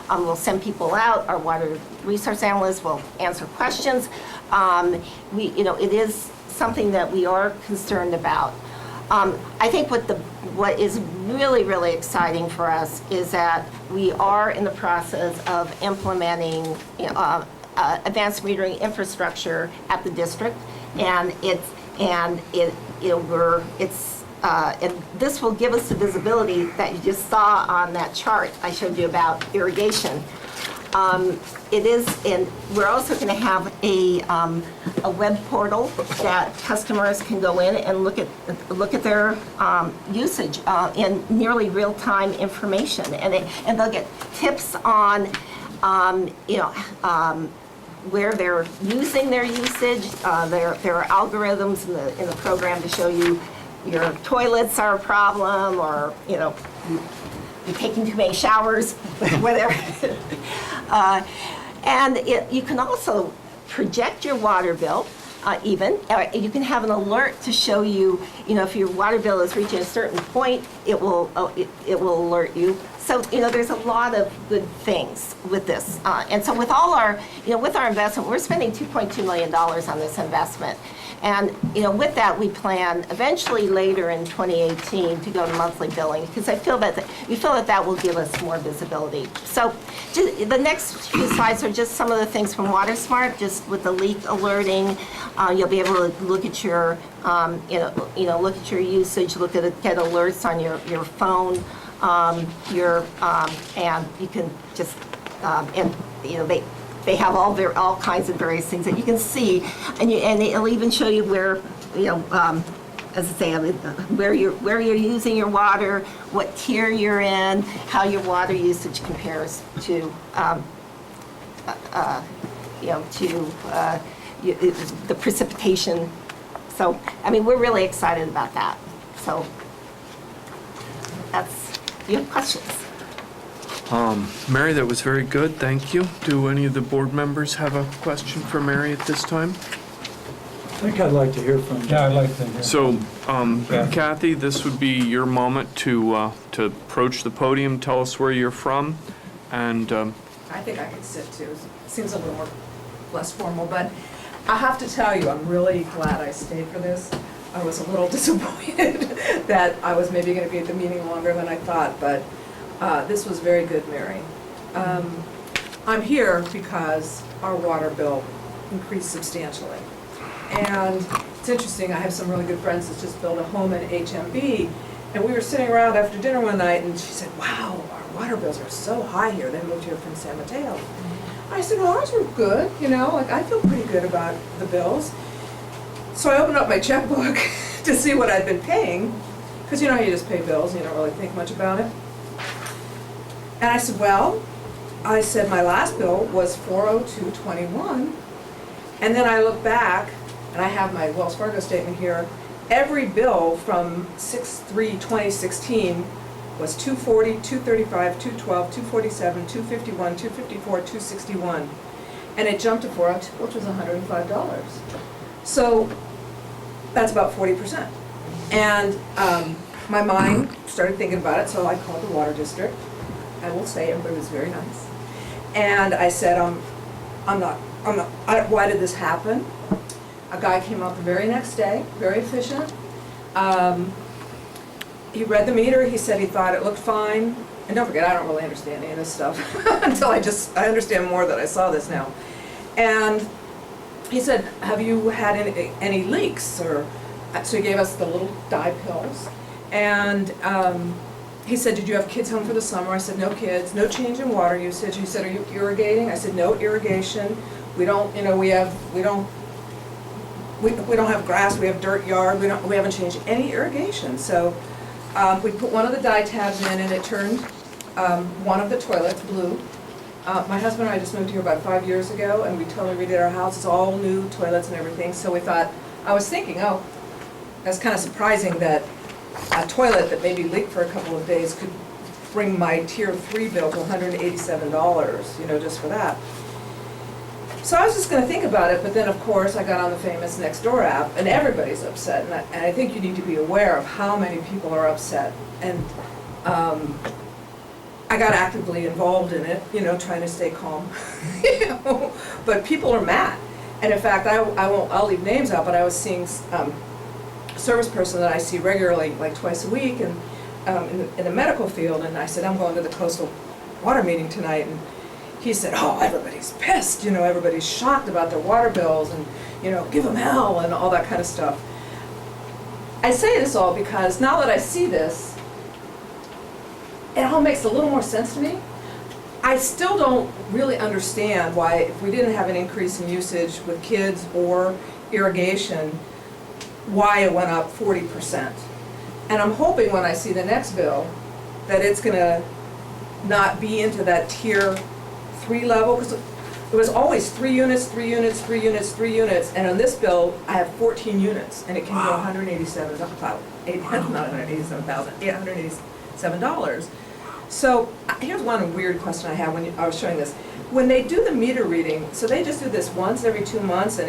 We'll send people out. Our water resource analysts will answer questions. It is something that we are concerned about. I think what is really, really exciting for us is that we are in the process of implementing advanced metering infrastructure at the district, and this will give us the visibility that you just saw on that chart I showed you about irrigation. And we're also going to have a web portal that customers can go in and look at their usage in nearly real-time information, and they'll get tips on where they're using their usage. There are algorithms in the program to show you your toilets are a problem, or, you're taking too many showers, whatever. You can also project your water bill, even. You can have an alert to show you, if your water bill is reaching a certain point, it will alert you. So, there's a lot of good things with this. And so with all our, with our investment, we're spending $2.2 million on this investment. And, with that, we plan eventually later in 2018 to go to monthly billing, because we feel that will give us more visibility. So the next few slides are just some of the things from WaterSmart, just with the leak alerting. You'll be able to look at your, look at your usage, get alerts on your phone, and you can just, they have all kinds of various things that you can see, and it'll even show you where, as I say, where you're using your water, what tier you're in, how your water usage compares to, the precipitation. So, we're really excited about that. So, you have questions? Mary, that was very good, thank you. Do any of the board members have a question for Mary at this time? I think I'd like to hear from you. Yeah, I'd like to hear. So, Kathy, this would be your moment to approach the podium, tell us where you're from, and I think I could sit too. Seems a little more, less formal, but I have to tell you, I'm really glad I stayed for this. I was a little disappointed that I was maybe going to be at the meeting longer than I thought, but this was very good, Mary. I'm here because our water bill increased substantially. And it's interesting, I have some really good friends that just built a home in HMB, and we were sitting around after dinner one night, and she said, wow, our water bills are so high here. They moved here from San Mateo. I said, well, ours were good, I feel pretty good about the bills. So I opened up my checkbook to see what I'd been paying, because you just pay bills and you don't really think much about it. And I said, my last bill was $402.21, and then I look back, and I have my Wells Fargo statement here. Every bill from 6/3/2016 was $240, $235, $212, $247, $251, $254, $261, and it jumped to $402, which was $105. So that's about 40%. And my mind started thinking about it, so I called the water district. I will say everybody was very nice. And I said, why did this happen? A guy came out the very next day, very efficient. He read the meter, he said he thought it looked fine. And don't forget, I don't really understand any of this stuff until I understand more that I saw this now. And he said, have you had any leaks? So he gave us the little dye pills. And he said, did you have kids home for the summer? I said, no kids. No change in water usage. He said, are you irrigating? I said, no irrigation. We don't, we don't have grass. We have dirt yard. We haven't changed any irrigation. So we put one of the dye tabs in, and it turned one of the toilets blue. My husband and I just moved here about 5 years ago, and we totally redid our house. It's all new toilets and everything. So we thought, I was thinking, that's kind of surprising that a toilet that maybe leaked for a couple of days could bring my tier 3 bill to $187, just for that. So I was just going to think about it, but then of course I got on the famous Nextdoor app, and everybody's upset, and I think you need to be aware of how many people are upset. And I got actively involved in it, trying to stay calm. But people are mad. And in fact, I'll leave names out, but I was seeing a service person that I see regularly, like twice a week, and in the medical field, and I said, I'm going to the coastal water meeting tonight, and he said, everybody's pissed, everybody's shocked about their water bills, and give them hell, and all that kind of stuff. I say this all because now that I see this, it all makes a little more sense to me. I still don't really understand why, if we didn't have an increase in usage with kids or irrigation, why it went up 40%. And I'm hoping when I see the next bill that it's going to not be into that tier 3 level, because it was always 3 units, 3 units, 3 units, 3 units, and on this bill, I have 14 units, and it came to $887,000. So here's one weird question I have when I was showing this. When they do the meter reading, so they just do this once every 2 months, and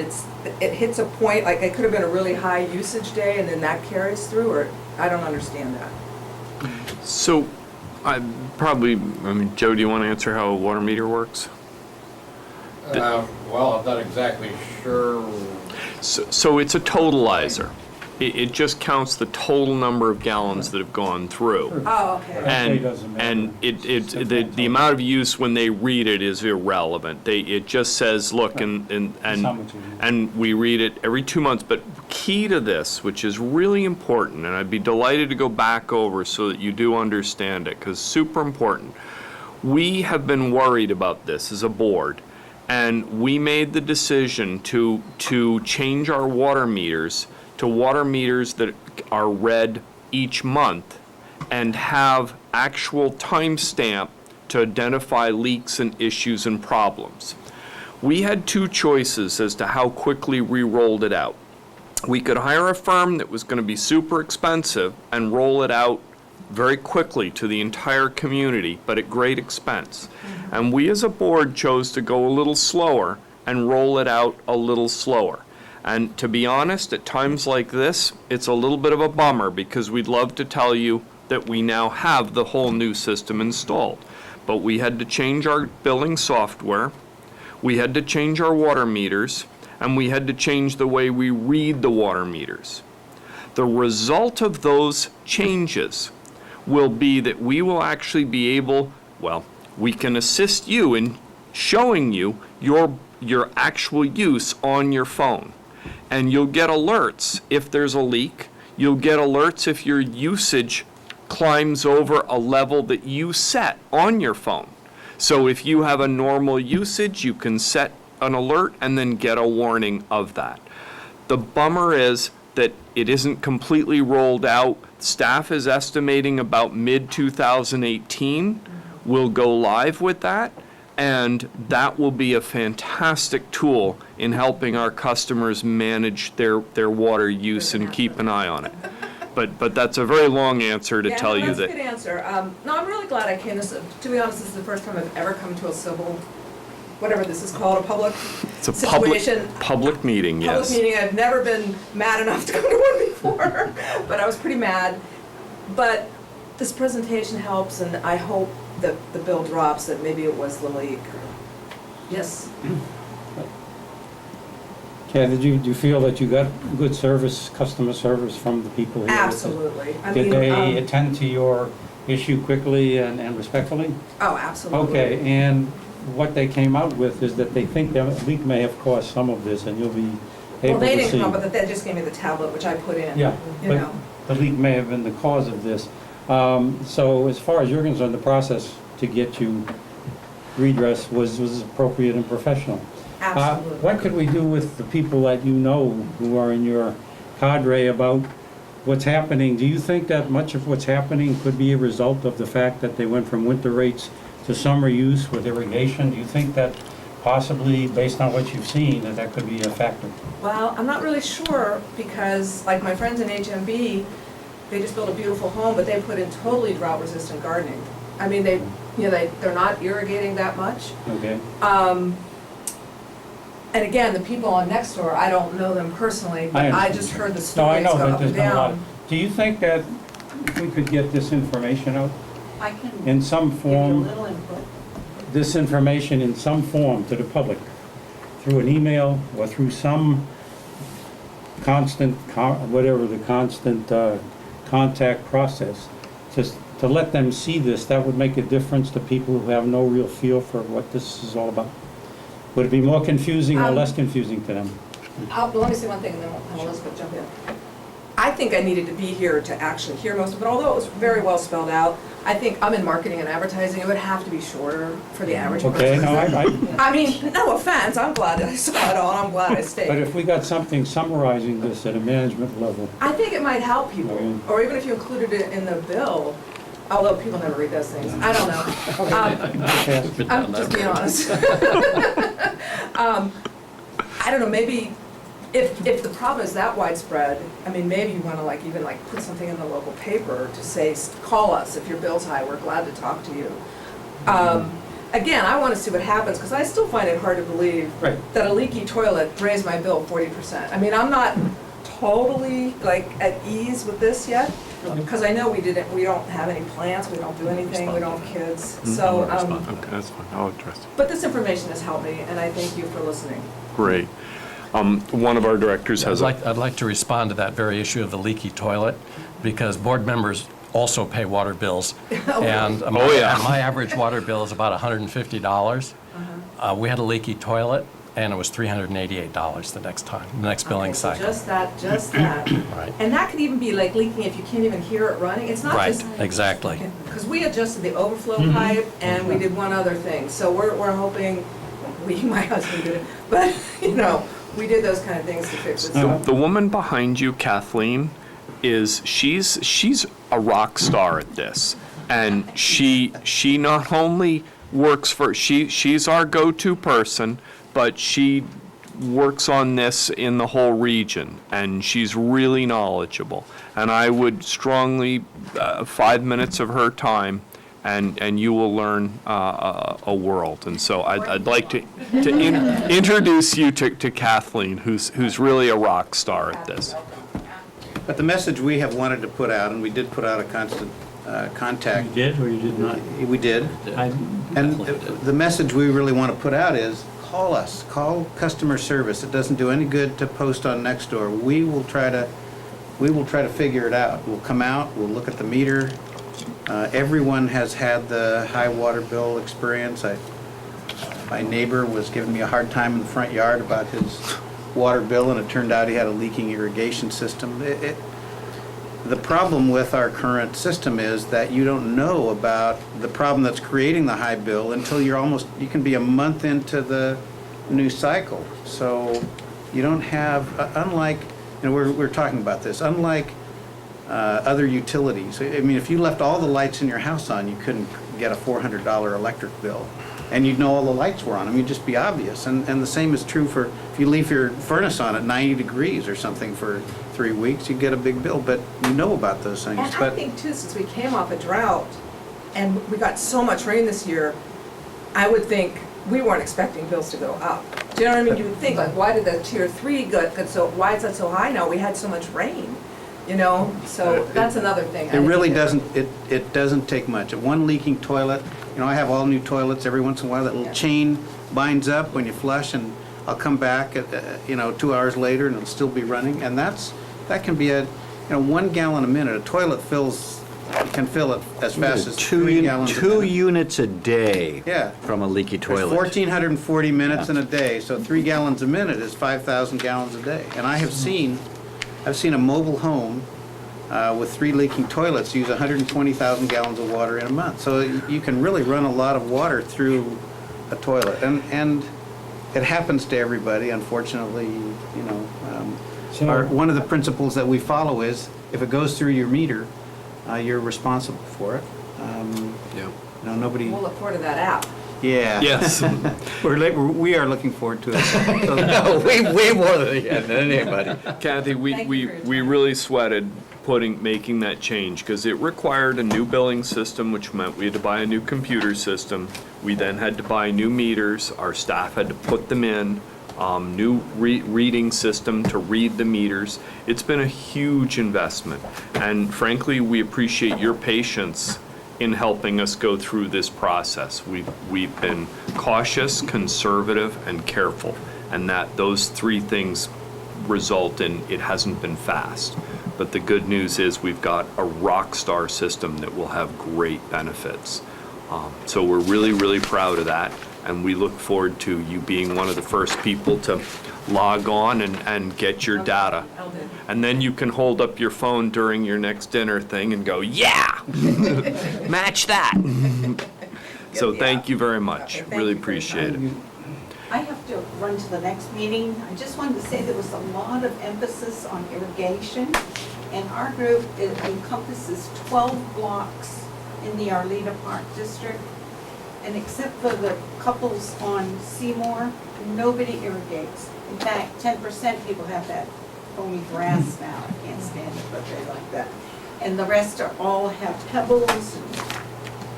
it hits a point, like it could have been a really high usage day, and then that carries through, or I don't understand that. So, Joe, do you want to answer how a water meter works? Well, I'm not exactly sure. So it's a totalizer. It just counts the total number of gallons that have gone through. Oh, okay. That doesn't matter. And the amount of use when they read it is irrelevant. It just says, look, and we read it every 2 months. But key to this, which is really important, and I'd be delighted to go back over so that you do understand it, because super important. We have been worried about this as a board, and we made the decision to change our water meters to water meters that are read each month and have actual timestamp to identify leaks and issues and problems. We had 2 choices as to how quickly we rolled it out. We could hire a firm that was going to be super expensive and roll it out very quickly to the entire community, but at great expense. And we as a board chose to go a little slower and roll it out a little slower. And to be honest, at times like this, it's a little bit of a bummer because we'd love to tell you that we now have the whole new system installed. But we had to change our billing software, we had to change our water meters, and we had to change the way we read the water meters. The result of those changes will be that we will actually be able, we can assist you in showing you your actual use on your phone. And you'll get alerts if there's a leak. You'll get alerts if your usage climbs over a level that you set on your phone. So if you have a normal usage, you can set an alert and then get a warning of that. The bummer is that it isn't completely rolled out. Staff is estimating about mid-2018 we'll go live with that. And that will be a fantastic tool in helping our customers manage their water use and keep an eye on it. But that's a very long answer to tell you that. That's a good answer. No, I'm really glad I came. To be honest, this is the first time I've ever come to a civil, whatever this is called, a public It's a situation. public meeting, yes. Public meeting. I've never been mad enough to come to one before, but I was pretty mad. But this presentation helps, and I hope that the bill drops, that maybe it was the leak. Yes. Kathy, do you feel that you got good service, customer service from the people here? Absolutely. Did they attend to your issue quickly and respectfully? Oh, absolutely. Okay, and what they came out with is that they think that leak may have caused some of this, and you'll be able Well, they to didn't see. come up with it, they just gave me the tablet, which I put in. Yeah, You but know. the leak may have been the cause of this. So as far as you're concerned, the process to get you redress was appropriate and professional. Absolutely. What could we do with the people that you know who are in your cadre about what's happening? Do you think that much of what's happening could be a result of the fact that they went from winter rates to summer use with irrigation? Do you think that possibly, based on what you've seen, that could be a factor? Well, I'm not really sure, because like my friends in HMB, they just built a beautiful home, but they put in totally drought-resistant gardening. I mean, they're not irrigating that much. Okay. And again, the people on next door, I don't know them personally, but I just heard the No, I stories know go that up there's and been a lot. down. Do you think that we could get this information out I can give in some you a form? little input. This information in some form to the public, through an email or through some constant, contact process, just to let them see this? That would make a difference to people who have no real feel for what this is all about. Would it be more confusing or less confusing to them? Let me say one thing, and then we'll have Elizabeth jump in. I think I needed to be here to actually hear most of it, although it was very well spelled out. I think I'm in marketing and advertising, it would have to be shorter for the average person. Okay, no, I mean, no offense, I'm glad I saw it all, and I'm glad I stayed. but if we got something summarizing this at a management level, I think it might help people, Okay. or even if you included it in the bill, although people never read those things. I don't know. I'm just being honest. I don't know, maybe if the problem is that widespread, I mean, maybe you want to like even like put something in the local paper to say, call us if your bill's high, we're glad to talk to you. Again, I want to see what happens, because I still find it hard to believe Right. that a leaky toilet raised my bill 40%. I mean, I'm not totally like at ease with this yet, because I know we don't have any plans, we don't do anything, we don't have kids. So, Okay, that's fine, I'll address it. but this information has helped me, and I thank you for listening. Great. One of our directors has I'd like to respond to that very issue of the leaky toilet, because board members also pay water bills. And my average water bill is about $150. We had a leaky toilet, and it was $388 the next billing Okay, so cycle. just that. Right. And that could even be like leaking if you can't even hear it running. It's not Right, just. exactly. Because we adjusted the overflow pipe, and we did one other thing. So we're hoping, my husband did it, but, we did those kind of things to fix it. So The woman behind you, Kathleen, she's a rock star at this, and she not only works she's our go-to person, but she works on this in the whole region, and she's really knowledgeable. And I would strongly 5 minutes of her time, and you will learn a world. And so I'd like to introduce you to Kathleen, who's really a rock star at this. But the message we have wanted to put out, and we did put out a constant contact. You did or you did not? We did. And the message we really want to put out is, call us, call customer service. It doesn't do any good to post on Nextdoor. We will try to figure it out. We'll come out, we'll look at the meter. Everyone has had the high water bill experience. My neighbor was giving me a hard time in the front yard about his water bill, and it turned out he had a leaking irrigation system. The problem with our current system is that you don't know about the problem that's creating the high bill until you can be a month into the new cycle. So you don't have, unlike, we're talking about this, unlike other utilities. I mean, if you left all the lights in your house on, you couldn't get a $400 electric bill. And you'd know all the lights were on. I mean, it'd just be obvious. And the same is true for if you leave your furnace on at 90 degrees or something for 3 weeks, you get a big bill. But you know about those things. And I think too, since we came off a drought and we got so much rain this year, I would think we weren't expecting bills to go up. Do you know what I mean? You would think, like, why did the tier 3 get so, why is that so high now? We had so much rain, So that's another thing. It really doesn't, it doesn't take much. One leaking toilet, I have all new toilets. Every once in a while, that little chain binds up when you flush, and I'll come back at, 2 hours later, and it'll still be running. And that can be 1 gallon a minute. A toilet can fill it as fast as 3 gallons a minute. 2 units a day Yeah. from a leaky There's toilet. 1,440 minutes in a day, so 3 gallons a minute is 5,000 gallons a day. And I've seen a mobile home with 3 leaking toilets use 120,000 gallons of water in a month. So you can really run a lot of water through a toilet. And it happens to everybody, unfortunately, one of the principles that we follow is, if it goes through your meter, you're responsible for it. Nobody. We'll look forward to that app. Yeah. Yes. We are looking forward to it. No, way more than anybody. Kathy, Thank you for your time. we really sweated making that change, because it required a new billing system, which meant we had to buy a new computer system. We then had to buy new meters. Our staff had to put them in. New reading system to read the meters. It's been a huge investment, and frankly, we appreciate your patience in helping us go through this process. We've been cautious, conservative, and careful, and those 3 things result in it hasn't been fast. But the good news is we've got a rock star system that will have great benefits. So we're really, really proud of that, and we look forward to you being one of the first people to log on and get your data. I'll do. And then you can hold up your phone during your next dinner thing and go, yeah, match that. So thank you very much. Okay, thank Really you for your appreciate it. I have to run to the next meeting. I just wanted to say there was a lot of emphasis on irrigation, and our group encompasses 12 blocks in the Arleta Park District. And except for the couples on Seymour, nobody irrigates. In fact, 10% people have that foamy grass now. I can't stand it, but they like that. And the rest are all have pebbles and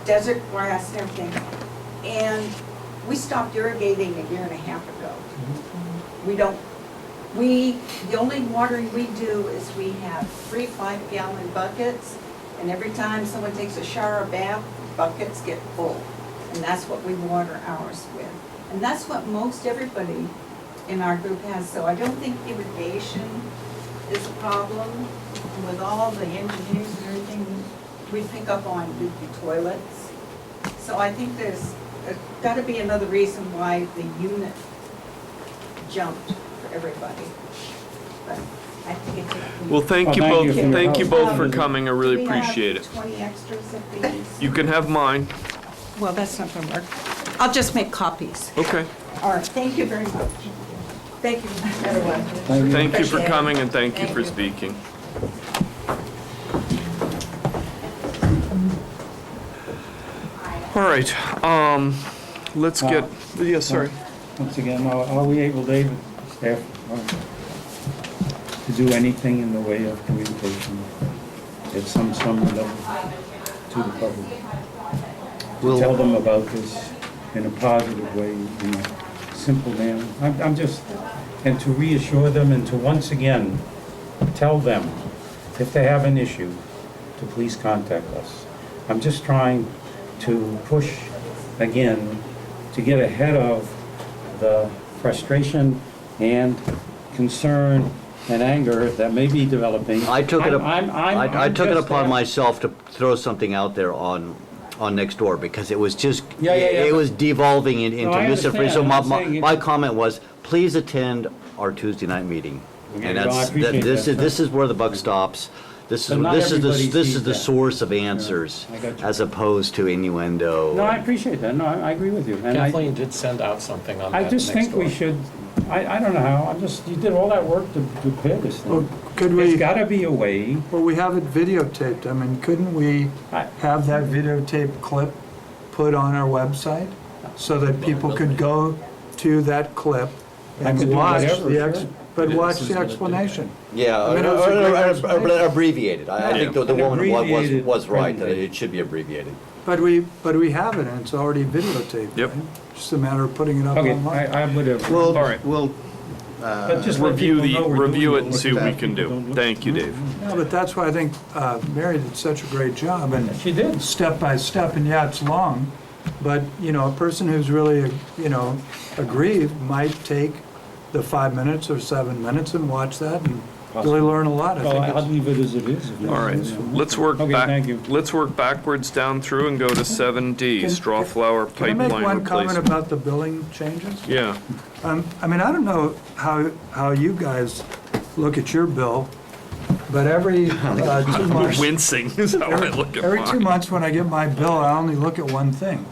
desert grass and everything. And we stopped irrigating a year and a half ago. The only watering we do is we have 3 5-gallon buckets, and every time someone takes a shower or bath, buckets get full. And that's what we water ours with. And that's what most everybody in our group has, so I don't think irrigation is a problem. And with all the engineers and everything, we pick up on leaky toilets. So I think there's gotta be another reason why the unit jumped for everybody. But I think it's. Well, thank you Well, thank both, you for your thank you help. both for coming, I really appreciate it. Do we have 20 extras of these? You can have mine. Well, that's not gonna work. I'll just make copies. Okay. All right, thank you very much. Thank you, everyone. Thank you for Appreciate it. coming and thank you Thank for you. speaking. All right, let's get, yeah, sorry. Once again, are we able, David, staff, to do anything in the way of communication at some level to the public? To tell them about this in a positive way, in a simple manner. I'm just, and to reassure them and to once again tell them if they have an issue to please contact us. I'm just trying to push again to get ahead of the frustration and concern and anger that may be developing. I took it I'm took it just upon that- myself to throw something out there on next door because it was just, Yeah, it but- was devolving into No, I misinformation. So understand. I'm saying it- my comment was, please attend our Tuesday night meeting. Okay, And well, I that's, appreciate that. this is where the buck stops. This But not everybody is sees the that. source of answers I got you. as opposed to innuendo. No, I appreciate that. No, I agree with you. And Kathleen did send out something on that I just next think we door. should, I don't know how, you did all that work to prepare this Well, thing. could There's we, gotta be a way. well, we have it videotaped. I mean, couldn't we have that videotape clip put on our website so that people could go to that clip I could and do watch whatever, the, sure. but watch the explanation? Yeah, I mean, it was a great explanation. abbreviated. I think the An woman abbreviated was right, that presentation. it should be abbreviated. But we have it and it's already videotaped. Yep. right? Just a matter of putting it up Okay, online. I would have. Well, All right. We'll, But just let Review people know we're review doing it and see what we can do. Thank you, Dave. No, but that's why I think Mary did such a great job and She did. step by step, and yeah, it's long, but, you know, a person who's really, you know, aggrieved might take the 5 minutes or 7 minutes and watch that and really learn a lot. I Well, think I'll it's, leave it as it is. All right, let's work Okay, back, thank you. let's work backwards down through and go to 7D, Can- straw flower can I pipeline make one comment replacement. about the billing changes? Yeah, I mean, I don't know how you guys look at your bill, but every 2 months, wincing is how I look at every 2 mine. months when I get my bill, I only look at one thing.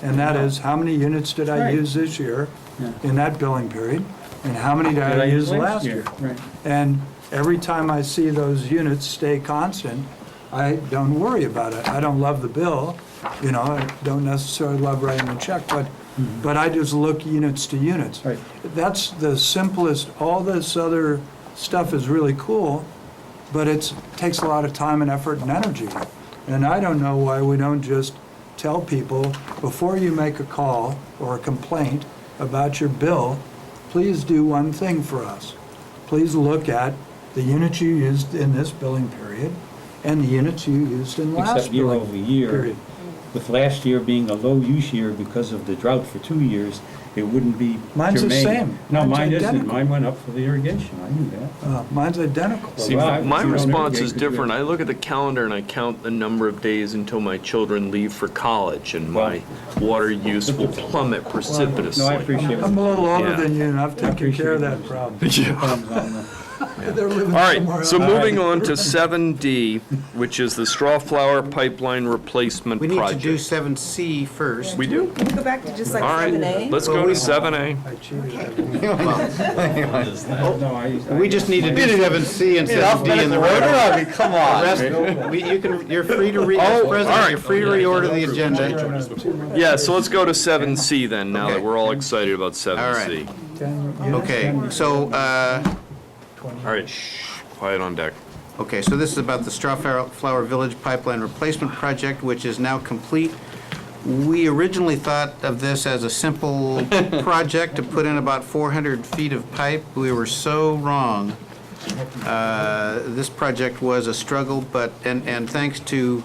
And that is, how many units did I Right. use this year in that billing period? And how many did I use last year? Right. And every time I see those units stay constant, I don't worry about it. I don't love the bill, you know, I don't necessarily love writing a check, but I just look units to units. Right. That's the simplest, all this other stuff is really cool, but it takes a lot of time and effort and energy. And I don't know why we don't just tell people, before you make a call or a complaint about your bill, please do one thing for us. Please look at the units you used in this billing period and the units you used in last Except year billing over year, period. with last year being a low use year because of the drought for 2 years, it wouldn't be Mine's the germane. same. No, Mine's mine isn't. identical. Mine went up for the irrigation. I knew that. Mine's identical. See, Well, my you don't response irrigate is 'cause you- different. I look at the calendar and I count the number of days until my children leave for college, and my water use will plummet No, I precipitously. appreciate it. I'm a little older Yeah. than you, and I've taken care of that problem. They're living All right, somewhere so else. moving on to 7D, which is the straw flower pipeline replacement We need to do project. 7C first. We do? Can we go back to just like All right, 7A? let's Well, go go to 7A. I cheated. No, I We just need to You didn't have a C instead of D in the order. I mean, come on. You're free to read, Mr. President, you're free to reorder the agenda. Yeah, so let's go to 7C then, now that Okay. we're all excited about 7C. Okay, so, All right, shh, quiet on deck. okay, so this is about the Strawflower Village Pipeline Replacement Project, which is now complete. We originally thought of this as a simple project to put in about 400 feet of pipe. We were so wrong. This project was a struggle, but, and thanks to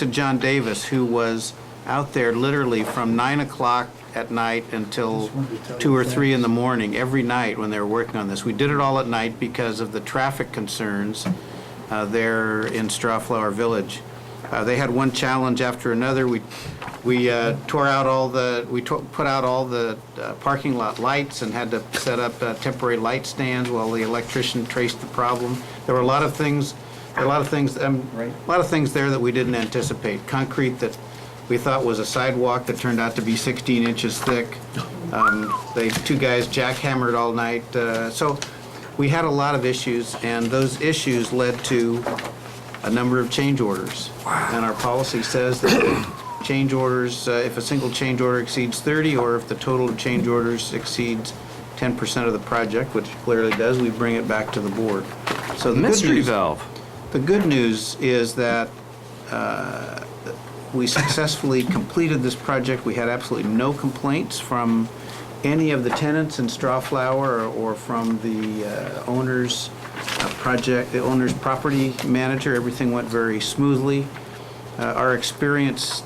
John Davis, who was out there literally from 9 o'clock at night until 2 or 3 in the morning, every night when they were working on this. We did it all at night because of the traffic concerns there in Strawflower Village. They had one challenge after another. We put out all the parking lot lights and had to set up temporary light stands while the electrician traced the problem. There were a lot of things there that we didn't anticipate. Concrete that we thought was a sidewalk that turned out to be 16 inches thick. Two guys jackhammered all night. So we had a lot of issues, and those issues led to a number of change orders. And our policy says that change orders, if a single change order exceeds 30, or if the total of change orders exceeds 10% of the project, which clearly does, we bring it back to the board. So the Mystery valve. The good news is that we successfully completed this project. We had absolutely no complaints from any of the tenants in Strawflower or from the owner's the owner's property manager. Everything went very smoothly. Our experience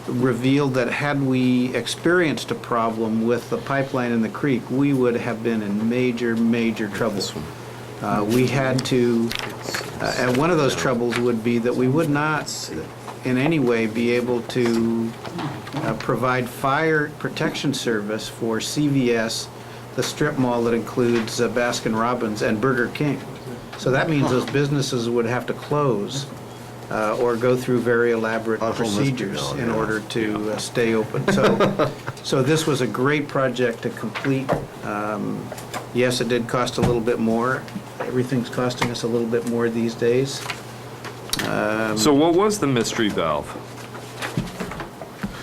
revealed that had we experienced a problem with the pipeline in the creek, we would have been in major, major trouble. We had to, and one of those troubles would be that we would not in any way be able to provide fire protection service for CVS, the strip mall that includes Baskin Robbins and Burger King. So that means those businesses would have to close or go through very elaborate procedures in order to stay open. So this was a great project to complete. Yes, it did cost a little bit more. Everything's costing us a little bit more these days. So what was the mystery valve?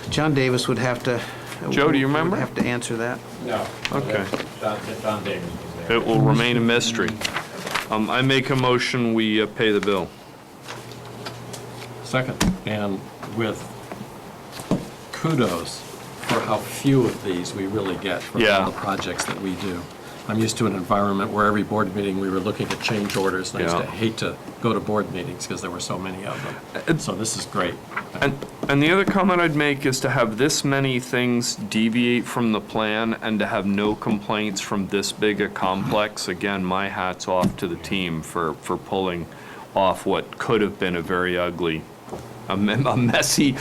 John Davis would have to. Joe, do you remember? Would have to answer that. No. Okay. John Davis was there. It will remain a mystery. I make a motion, we pay the bill. Second, and with kudos for how few of these we really get for Yeah. all the projects that we do. I'm used to an environment where every board meeting we were looking at change orders, and I used to Yeah. hate to go to board meetings because there were so many of them. So this is great. And the other comment I'd make is to have this many things deviate from the plan and to have no complaints from this big a complex. Again, my hat's off to the team for pulling off what could have been a very ugly, a messy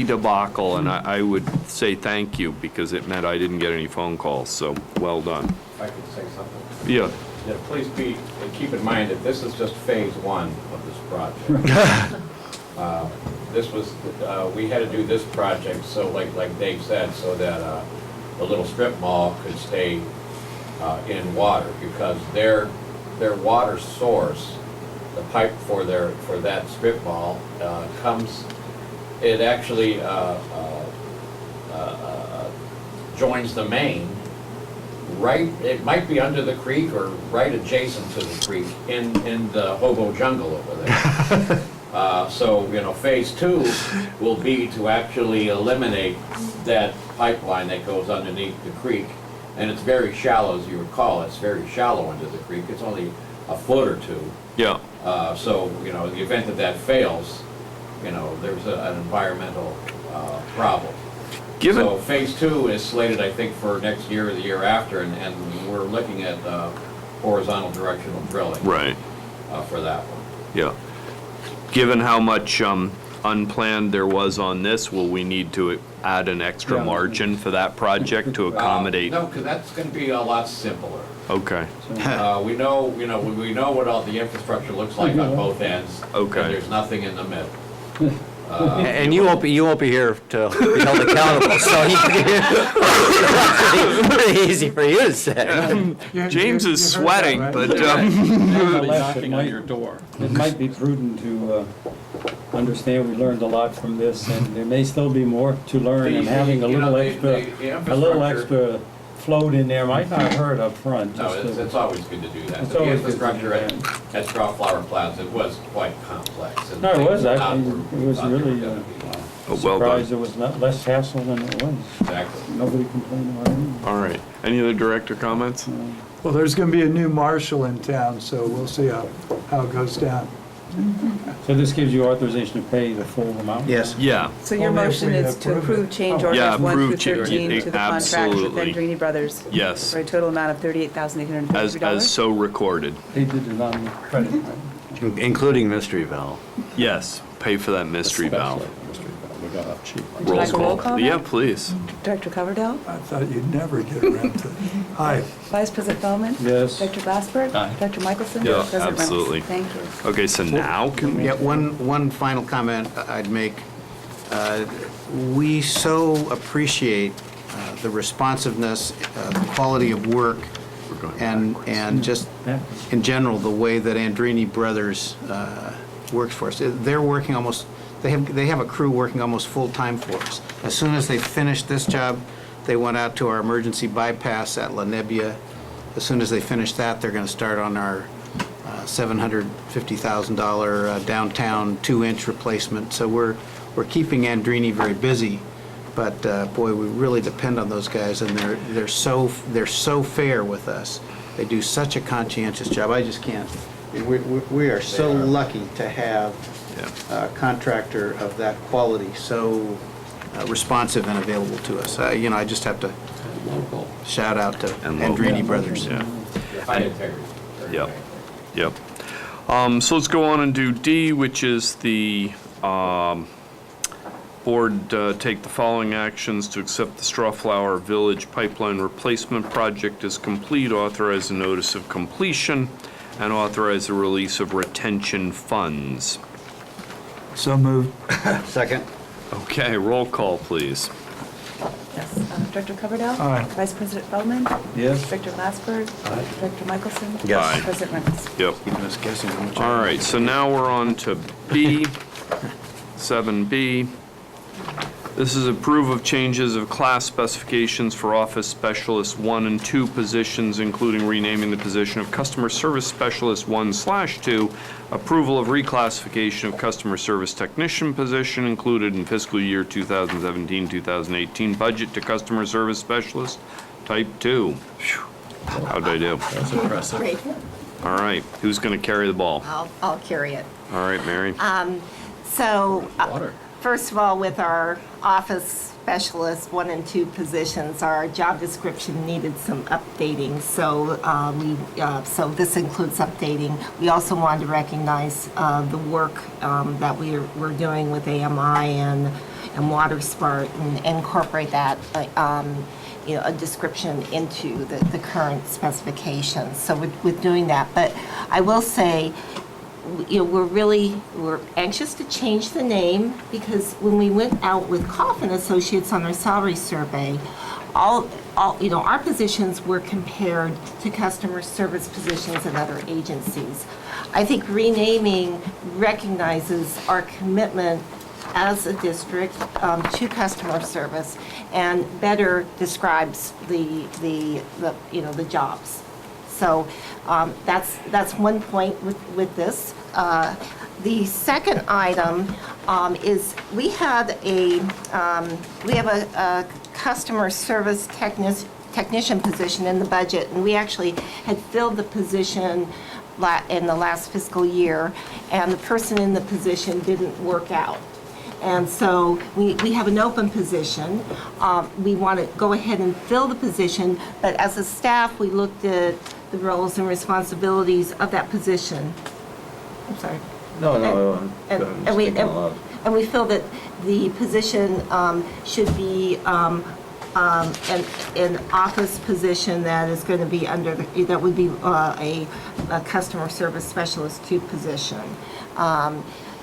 debacle. And I would say thank you because it meant I didn't get any phone calls. So well done. If I could say something. Yeah. Yeah, please keep in mind that this is just phase one of this project. This was, we had to do this project, so like Dave said, so that the little strip mall could stay in water, because their water source, the pipe for that strip mall comes, it actually joins the main right, it might be under the creek or right adjacent to the creek in the hobo jungle over there. So, phase two will be to actually eliminate that pipeline that goes underneath the creek. And it's very shallow, as you recall, it's very shallow under the creek. It's only a foot or two. Yeah. So, in the event that fails, there's an environmental problem. So phase two is slated, I think, for next year or the year after, and we're looking at horizontal directional drilling. Right. For that one. Yeah. Given how much unplanned there was on this, will we need to add an extra margin for that project to accommodate? No, because that's going to be a lot simpler. Okay. We know what all the infrastructure looks like on both ends. Okay. And there's nothing in the middle. And you won't be here to be held accountable, so it's pretty easy for you to say. James is sweating, but, Nevertheless, it might be prudent to understand we learned a lot from this, and there may still be more to learn, and having a little extra float in there might not hurt up front. No, it's always good to do that. It's The always good to do infrastructure at Straw Flower Plaza, it was quite complex. and No, it was, things actually, not it was thought they were really gonna be. well surprised done. it was not less hassle than it was. Exactly. Nobody complained about anything. All right. Any other director comments? Well, there's going to be a new marshal in town, so we'll see how it goes down. So this gives you authorization to pay the full amount? Yes. Yeah. So your Only if motion we is to approve approve it. change Yeah, orders 1 approve through cha- 13 to the contract with absolutely. Vendrini Brothers Yes, for a total amount of as $38,853. so recorded. They did it on credit, right? Including mystery valve. Yes, pay for that mystery valve. We got off cheap. Would you like a roll call Yeah, now? please. Director Coverdell? I thought you'd never get around to it. Hi. Vice President Feldman? Yes. Director Glassberg? Aye. Director Michelson? Yeah, President Reynolds? absolutely. Thank you. Okay, so now can we? Yeah, one final comment I'd make. We so appreciate the responsiveness, the quality of work, and just in general, the way that Andrini Brothers works for us. They're working almost, they have a crew working almost full-time for us. As soon as they finish this job, they went out to our emergency bypass at La Nebbia. As soon as they finish that, they're going to start on our $750,000 downtown 2-inch replacement. So we're keeping Andrini very busy, but boy, we really depend on those guys, and they're so fair with us. They do such a conscientious job. I just can't. We are so lucky to have a contractor of that quality, so responsive and available to us. I just have to shout out to Andrini Brothers. Yeah. High integrity. Very Yep. high Yep. integrity. So let's go on and do D, which is the board take the following actions to accept the Strawflower Village Pipeline Replacement Project as complete, authorize a notice of completion, and authorize the release of retention funds. So moved. Second? Okay, roll call, please. Yes. Director Coverdell? Aye. Vice President Feldman? Yes. Director Glassberg? Director Michelson? Yes. Aye. President Reynolds? Yep. Keeping us guessing how much. All right, so now we're on to B, 7B. This is approve of changes of class specifications for Office Specialist 1 and 2 positions, including renaming the position of Customer Service Specialist 1/2, approval of reclassification of Customer Service Technician position included in fiscal year 2017-2018 budget to Customer Service Specialist, Type 2. Phew. How'd I do? That's impressive. Great. All right, who's going to carry the ball? I'll carry it. All right, Mary. So, Water. first of all, with our office specialist 1 and 2 positions, our job description needed some updating. So so this includes updating. We also wanted to recognize the work that we're doing with AMI and WaterSmart and incorporate that a description into the current specifications. So we're doing that. But I will say, we're anxious to change the name, because when we went out with Coffin Associates on our salary survey, all our positions were compared to customer service positions in other agencies. I think renaming recognizes our commitment as a district to customer service and better describes the jobs. So that's one point with this. The second item is we have a customer service technician position in the budget, and we actually had filled the position in the last fiscal year, and the person in the position didn't work out. And so we have an open position. We want to go ahead and fill the position, but as a staff, we looked at the roles and responsibilities of that position. I'm sorry. No. And we feel that the position should be an office position that is going to be that would be a customer service specialist 2 position.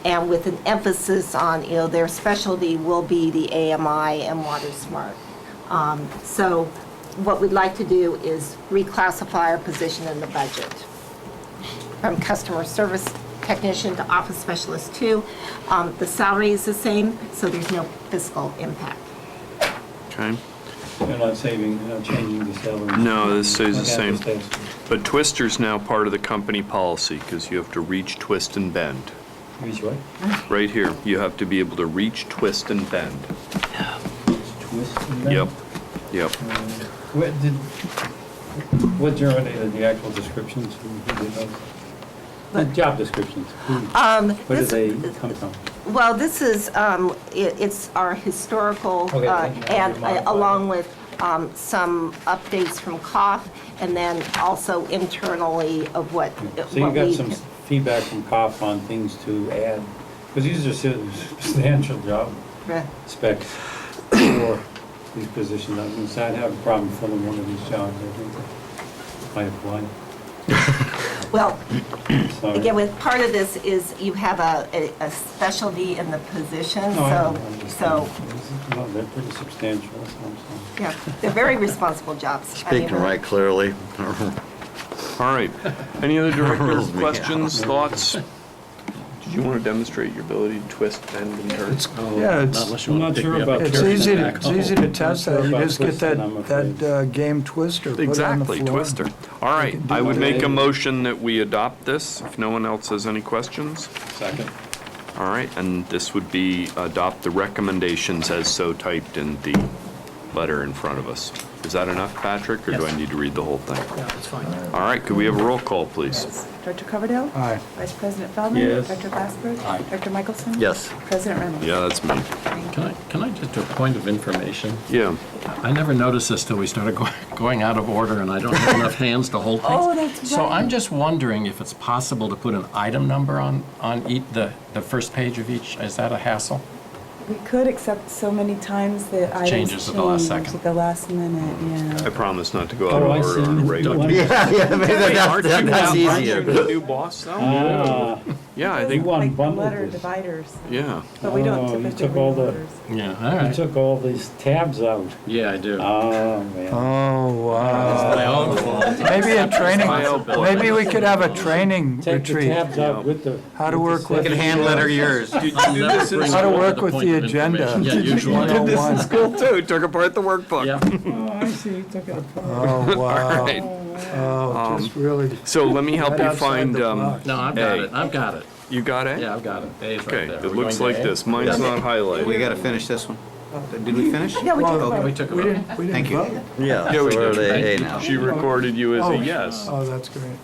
and with an emphasis on, their specialty will be the AMI and Water Smart. So what we'd like to do is reclassify our position in the budget from customer service technician to office specialist 2. The salary is the same, so there's no fiscal impact. Okay. You're not changing the salary? No, this stays the Okay, same. this stays. But Twister's now part of the company policy because you have to reach, twist, and bend. Which way? Right here, you have to be able to reach, twist, and bend. Twist and bend? Yep, yep. What generated the actual descriptions? Who did those? The job descriptions. Where did they come from? Well, this is, it's our historical, Okay, and you modified along with some updates from COF, and then also internally of what So you what got we some feedback from COP on things to add? Because these are substantial job Right. specs for these positions. I mean, so I'd have a problem filling one of these jobs, I think, if I applied. Well, Sorry. again, with part of this is you have a specialty in the position, No, I so, understand. No, they're pretty substantial, that's what I'm saying. yeah, they're very responsible jobs. I mean, Speaking right clearly. All right. Any other director Rolls me questions, thoughts? Did you want to demonstrate your ability to twist, bend, and turn? Yeah, it's, Unless you I'm want not to pick sure me up about and it's carry me easy back to, it's easy to test Sure that. You about just get twisting, I'm afraid. that game twister, put it on the Exactly, floor. Twister. All right, can do I would that. make a motion that we adopt this, if no one else has any questions. Second. All right, and this would be adopt the recommendations as so typed in the letter in front of us. Is that enough, Patrick, or do I need to read the whole thing? Yeah, that's fine. All right, could we have a roll call, please? Director Coverdale? Aye. Vice President Feldman? Yes. Director Glassberg? Aye. Director Michelson? Yes. President Reynolds? Yeah, that's me. Can I just do a point of information? Yeah. I never noticed this till we started going out of order, and I don't have enough hands to hold things. Oh, that's So right. I'm just wondering if it's possible to put an item number on the first page of each. Is that a hassle? We could, except so many times the items Changes at the last change second. at the last minute, I yeah. promise not to go out Oh, I of order see. on a regular. Don't- Yeah, yeah, maybe Aren't you that's the easier. new boss, though? Ah, Yeah, I You think, want Like the bundled letter this. dividers, yeah. but we don't Oh, you typically took all read the- orders. Yeah, all you right. took all these tabs out. Yeah, I do. Oh, man. Oh, wow. My own fault. Maybe a training, My own fault. maybe we could have a training Take the retreat. tabs out with the. How to work with, You can hand letter yours. Did you do this in how to work with the agenda. Yeah, usually. You did this in 101. school, too. Took apart the workbook. Yeah. Oh, I see, you took it apart. Oh, wow. right. Oh, just really. So let me help Right you outside find, the box. No, I've got A. it. I've got it. You got it? Yeah, I've got it. A's right Okay, there. it We're looks going like to A? this. Mine's not We highlighted. got to finish this one. Did we finish? Yeah, we Well, took We it. took We it. didn't, we Thank didn't you. vote. Yeah, Yeah, so we we're did. at A now. She recorded you as a yes. Oh, that's great.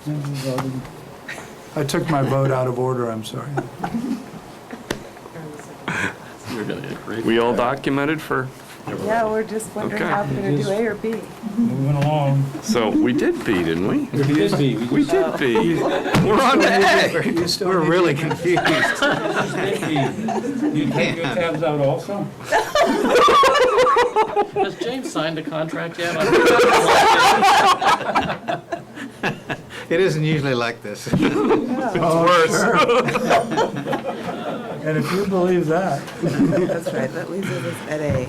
I took my vote out of order, I'm sorry. We're going to agree. We all documented for, Yeah, we're just wondering Okay. how we're gonna do A or B. Moving along. so we did B, didn't we? We did B. We did B. We're on to A. You still We're need really to- confused. Did B. You take your tabs out also? Has James signed a contract yet? It isn't usually like this. Oh, sure. And if you believe that. That's right, that leaves us at A.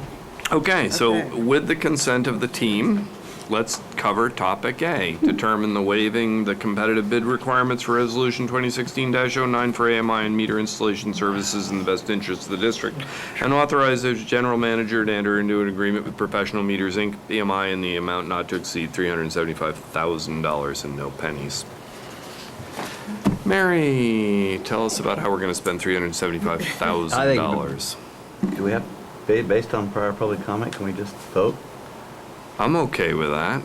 Okay, so Okay. with the consent of the team, let's cover topic A. Determine the waiving the competitive bid requirements for Resolution 2016-09 for AMI and meter installation services in the best interest of the district, and authorize the general manager to enter into an agreement with Professional Meters, Inc., AMI, in the amount not to exceed $375,000 and no pennies. Mary, tell us about how we're going to spend $375,000. Do we have, based on prior public comment, can we just vote? I'm okay with that.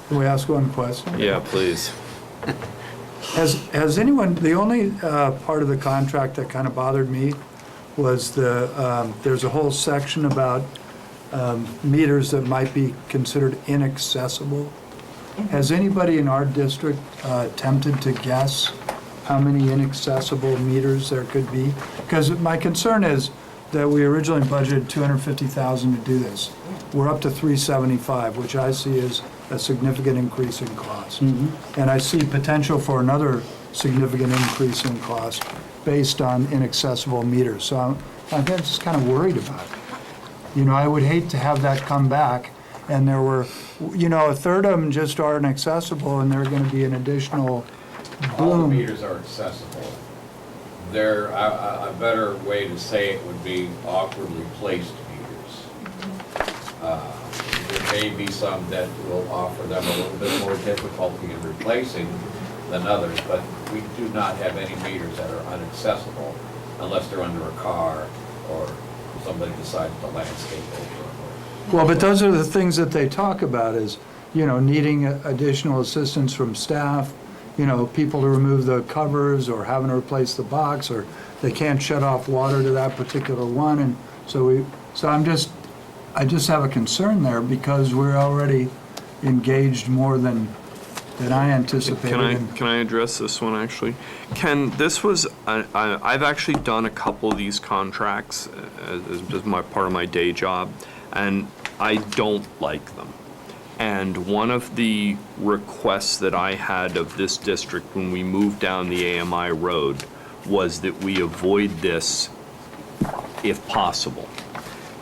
Can we ask one question? Yeah, please. Has anyone, the only part of the contract that kind of bothered me was there's a whole section about meters that might be considered inaccessible. Has anybody in our district attempted to guess how many inaccessible meters there could be? Because my concern is that we originally budgeted $250,000 to do this. We're up to $375,000, which I see as a significant increase in cost. And I see potential for another significant increase in cost. based on inaccessible meters. So I'm just kind of worried about it. You know, I would hate to have that come back, and there were, you know, a third of them just aren't accessible, and there are going to be an additional All the boom. meters are accessible. They're, a better way to say it would be awkwardly placed meters. There may be some that will offer them a little bit more difficulty in replacing than others, but we do not have any meters that are inaccessible unless they're under a car or somebody decides to landscape over. Well, but those are the things that they talk about is, you know, needing additional assistance from staff, you know, people to remove the covers or having to replace the box, or they can't shut off water to that particular one. And so I just have a concern there because we're already engaged more than I anticipated. Can I address this one, actually? Ken, this was, I've actually done a couple of these contracts as part of my day job, and I don't like them. And one of the requests that I had of this district when we moved down the AMI road was that we avoid this if possible.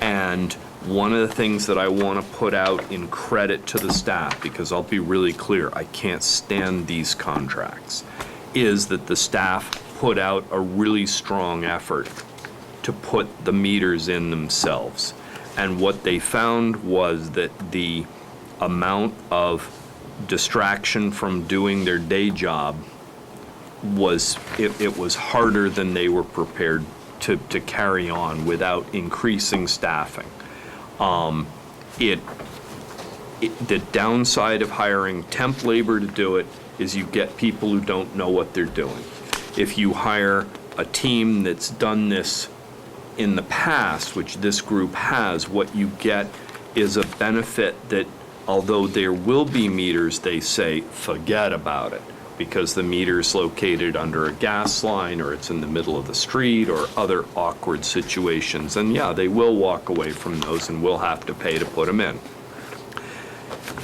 And one of the things that I want to put out in credit to the staff, because I'll be really clear, I can't stand these contracts, is that the staff put out a really strong effort to put the meters in themselves. And what they found was that the amount of distraction from doing their day job was, it was harder than they were prepared to carry on without increasing staffing. The downside of hiring temp labor to do it is you get people who don't know what they're doing. If you hire a team that's done this in the past, which this group has, what you get is a benefit that although there will be meters, they say, forget about it, because the meter's located under a gas line or it's in the middle of the street or other awkward situations. And yeah, they will walk away from those and we'll have to pay to put them in.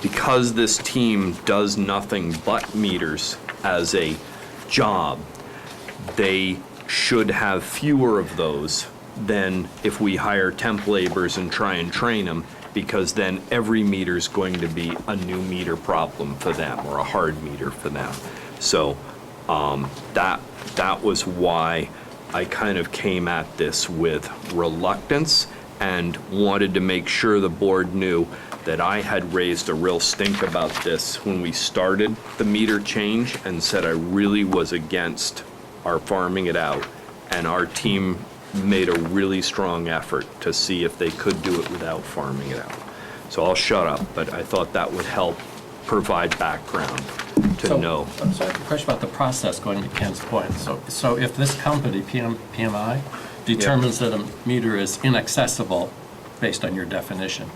Because this team does nothing but meters as a job, they should have fewer of those than if we hire temp laborers and try and train them, because then every meter is going to be a new meter problem for them or a hard meter for them. So that was why I kind of came at this with reluctance and wanted to make sure the board knew that I had raised a real stink about this when we started the meter change and said I really was against our farming it out. And our team made a really strong effort to see if they could do it without farming it out. So I'll shut up, but I thought that would help provide background to know. So I have a question about the process, going to Ken's point. So if this company, PMI, determines that a meter is inaccessible based on your definition,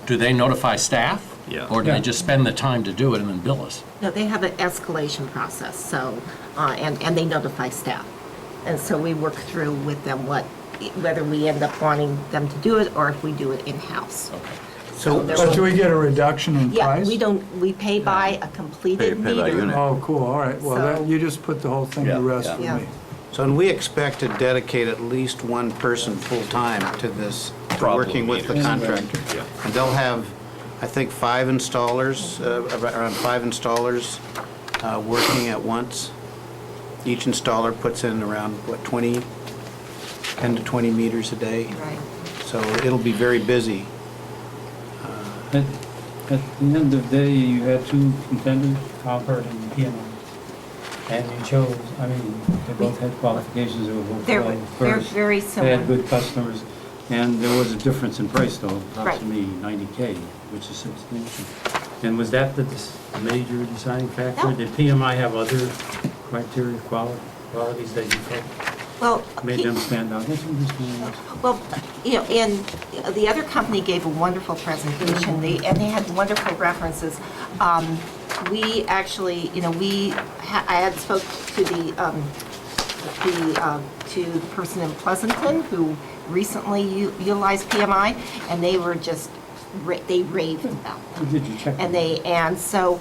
do they notify staff? Yeah. Or do they just spend the time to do it and then bill us? No, they have an escalation process, so, and they notify staff. And so we work through with them whether we end up wanting them to do it or if we do it in-house. Okay. So But do we get a reduction in price? Yeah, we pay by a completed Pay by meter. unit. Oh, cool, all right. Well, So- you just put the whole thing to Yeah, rest yeah. for Yeah. me. So, and we expect to dedicate at least one person full-time to this, to Problem working with the meters. contractor. Yeah. And they'll have, I think, 5 installers, around 5 installers working at once. Each installer puts in around, 10 to 20 meters a day. Right. So it'll be very busy. At the end of the day, you had two contenders, Concord and PMI. And you chose, I mean, they both had qualifications, they were both They're well first. very They similar. had good customers, and there was a difference in price though, Right. approximately 90K, which is substantial. And was that the major deciding factor? No. Did PMI have other criteria, qualities that you felt Well, made them stand out? That's what I'm just wondering. Well, you know, and the other company gave a wonderful presentation, and they had wonderful references. We actually, you know, I had spoke to the person in Pleasanton who recently utilized PMI, and they were just, they raved about them. Did you check? And so,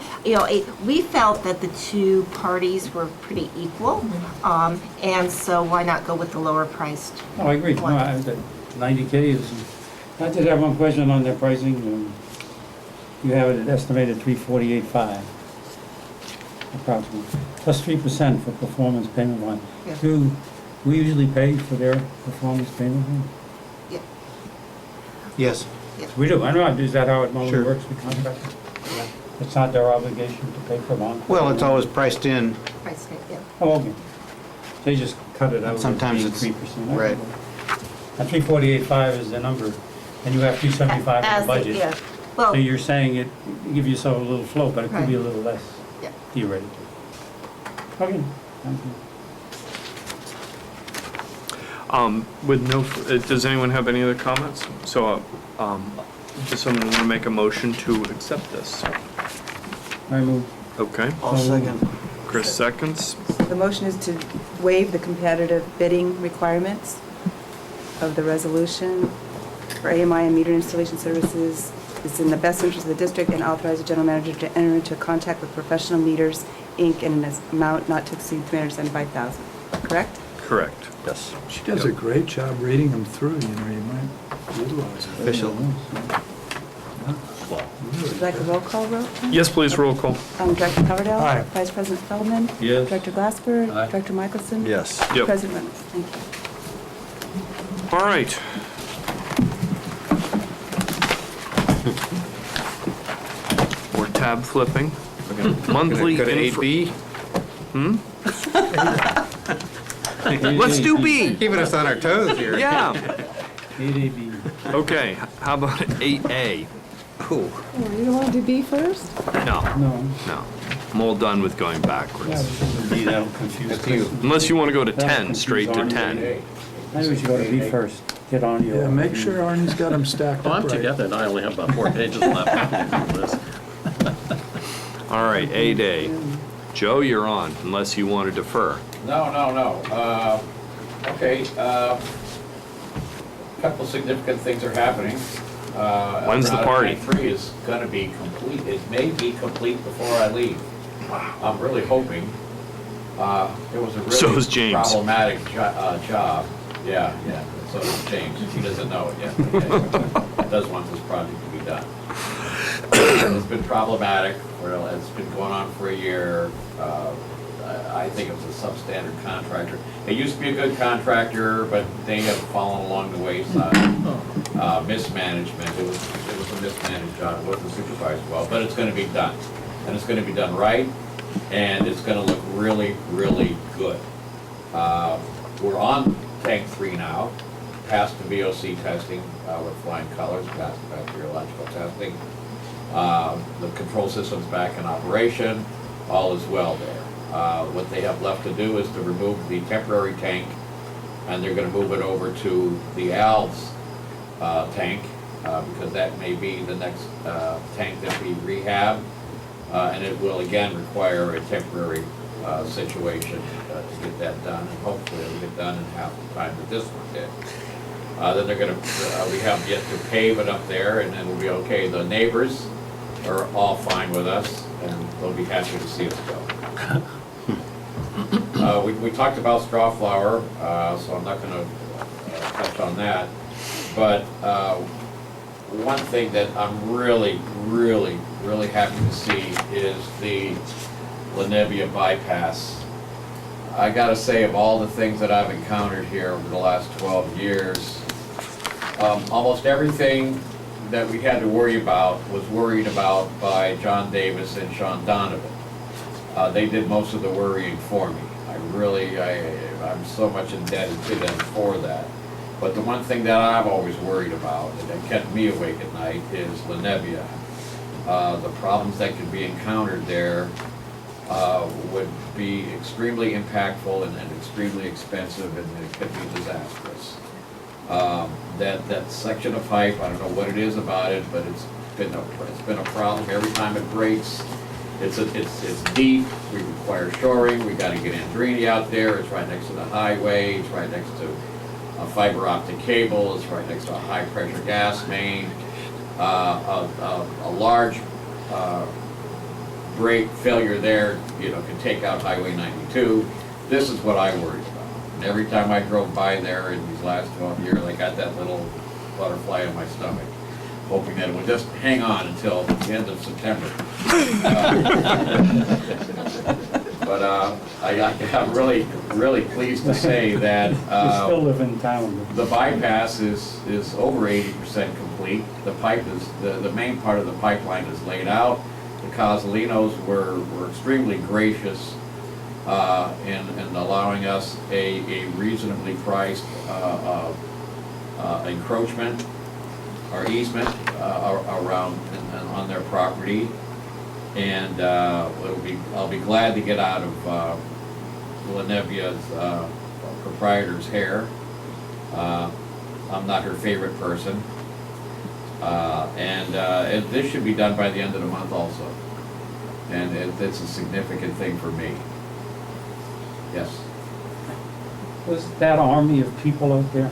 we felt that the two parties were pretty equal, and so why not go with the lower priced? No, I agree. No, that 90K is, I did have one question on their pricing. You have it estimated 348.5 approximately, plus 3% for performance payment bond. Yeah. Do we usually pay for their performance payment bond? Yeah. Yes. We do, I know, is that how it normally Sure. works with contractors? It's not their obligation to pay for bond? Well, it's always priced in. Price tag, yeah. Oh, okay. They just cut it out as Sometimes being it's- 3%. right. And 348.5 is the number, and you have 275 in As the budget. Yeah, well, So you're saying it, you give yourself a little float, but it could be a little less yeah. theoretically. Okay, thank you. With no, does anyone have any other comments? So, does someone want to make a motion to accept this? I move. Okay, I'll second. Chris seconds. The motion is to waive the competitive bidding requirements of the resolution for AMI and meter installation services. It's in the best interest of the district and authorize the general manager to enter into a contract with Professional Meters, Inc. in an amount not to exceed $375,000. Correct? Correct. Yes. She does a great job reading them through, you might utilize it. Official. Would you like a roll call vote? Yes, please, roll call. Director Coverdale? Aye. Vice President Feldman? Yes. Director Glassberg? Aye. Director Michelson? Yes. Yep. President Reynolds? Thank you. All right. We're tab flipping. Monthly. Go to info- 8B? Let's do B. Keeping us on our toes here. Yeah. 8AB. Okay, how about 8A? Cool. You don't want to do B first? No, No. no. I'm all done with going backwards. That'll confuse Chris. Unless you want to go to That'll 10, confuse straight to Arnie. 10. Maybe we should go to B first. Get on your. Yeah, make sure Arnie's got them stacked Well, up I'm right. together, and I only have about 4 pages left of this. All right, 8A. Joe, you're on, unless you want to defer. No. Okay, couple significant things are happening. When's the party? 3 is gonna be complete, it may be complete before I leave. I'm really hoping. It was a So is really James. problematic job. Yeah, so is James, he doesn't know it yet. But he does want this project to be done. It's been problematic, well, it's been going on for a year. I think it was a substandard contractor. It used to be a good contractor, but they have fallen along the wayside. Mismanagement, it was a mismanaged job, it wasn't supervised well, but it's gonna be done. And it's gonna be done right, and it's gonna look really, really good. We're on tank 3 now, passed the VOC testing with flying colors, passed the bacteriological testing. The control system's back in operation, all is well there. What they have left to do is to remove the temporary tank, and they're gonna move it over to the Alves tank, because that may be the next tank that we rehab, and it will again require a temporary situation to get that done, and hopefully it'll get done in half the time that this one did. Then they're gonna, we have yet to pave it up there, and then we'll be okay. The neighbors are all fine with us, and they'll be happy to see us go. We talked about straw flower, so I'm not gonna touch on that. But one thing that I'm really, really, really happy to see is the Lenevia bypass. I gotta say, of all the things that I've encountered here over the last 12 years, almost everything that we had to worry about was worried about by John Davis and Sean Donovan. They did most of the worrying for me. I'm so much indebted to them for that. But the one thing that I've always worried about, and that kept me awake at night, is Lenevia. The problems that could be encountered there would be extremely impactful and extremely expensive, and it could be disastrous. That section of pipe, I don't know what it is about it, but it's been a problem every time it breaks. It's deep, we require shoring, we gotta get Andrini out there, it's right next to the highway, it's right next to a fiber optic cable, it's right next to a high pressure gas main. a large break failure there, you know, can take out Highway 92. This is what I worry about. And every time I drove by there in these last 12 years, I got that little butterfly in my stomach, hoping that it would just hang on until the end of September. But I'm really pleased to say that You still live in town. the bypass is over 80% complete. The pipe is, the main part of the pipeline is laid out. The Cosalinos were extremely gracious in allowing us a reasonably priced encroachment or easement around and on their property. And I'll be glad to get out of Lenevia's proprietor's hair. I'm not her favorite person. And this should be done by the end of the month also. And it's a significant thing for me. Yes. Was that army of people out there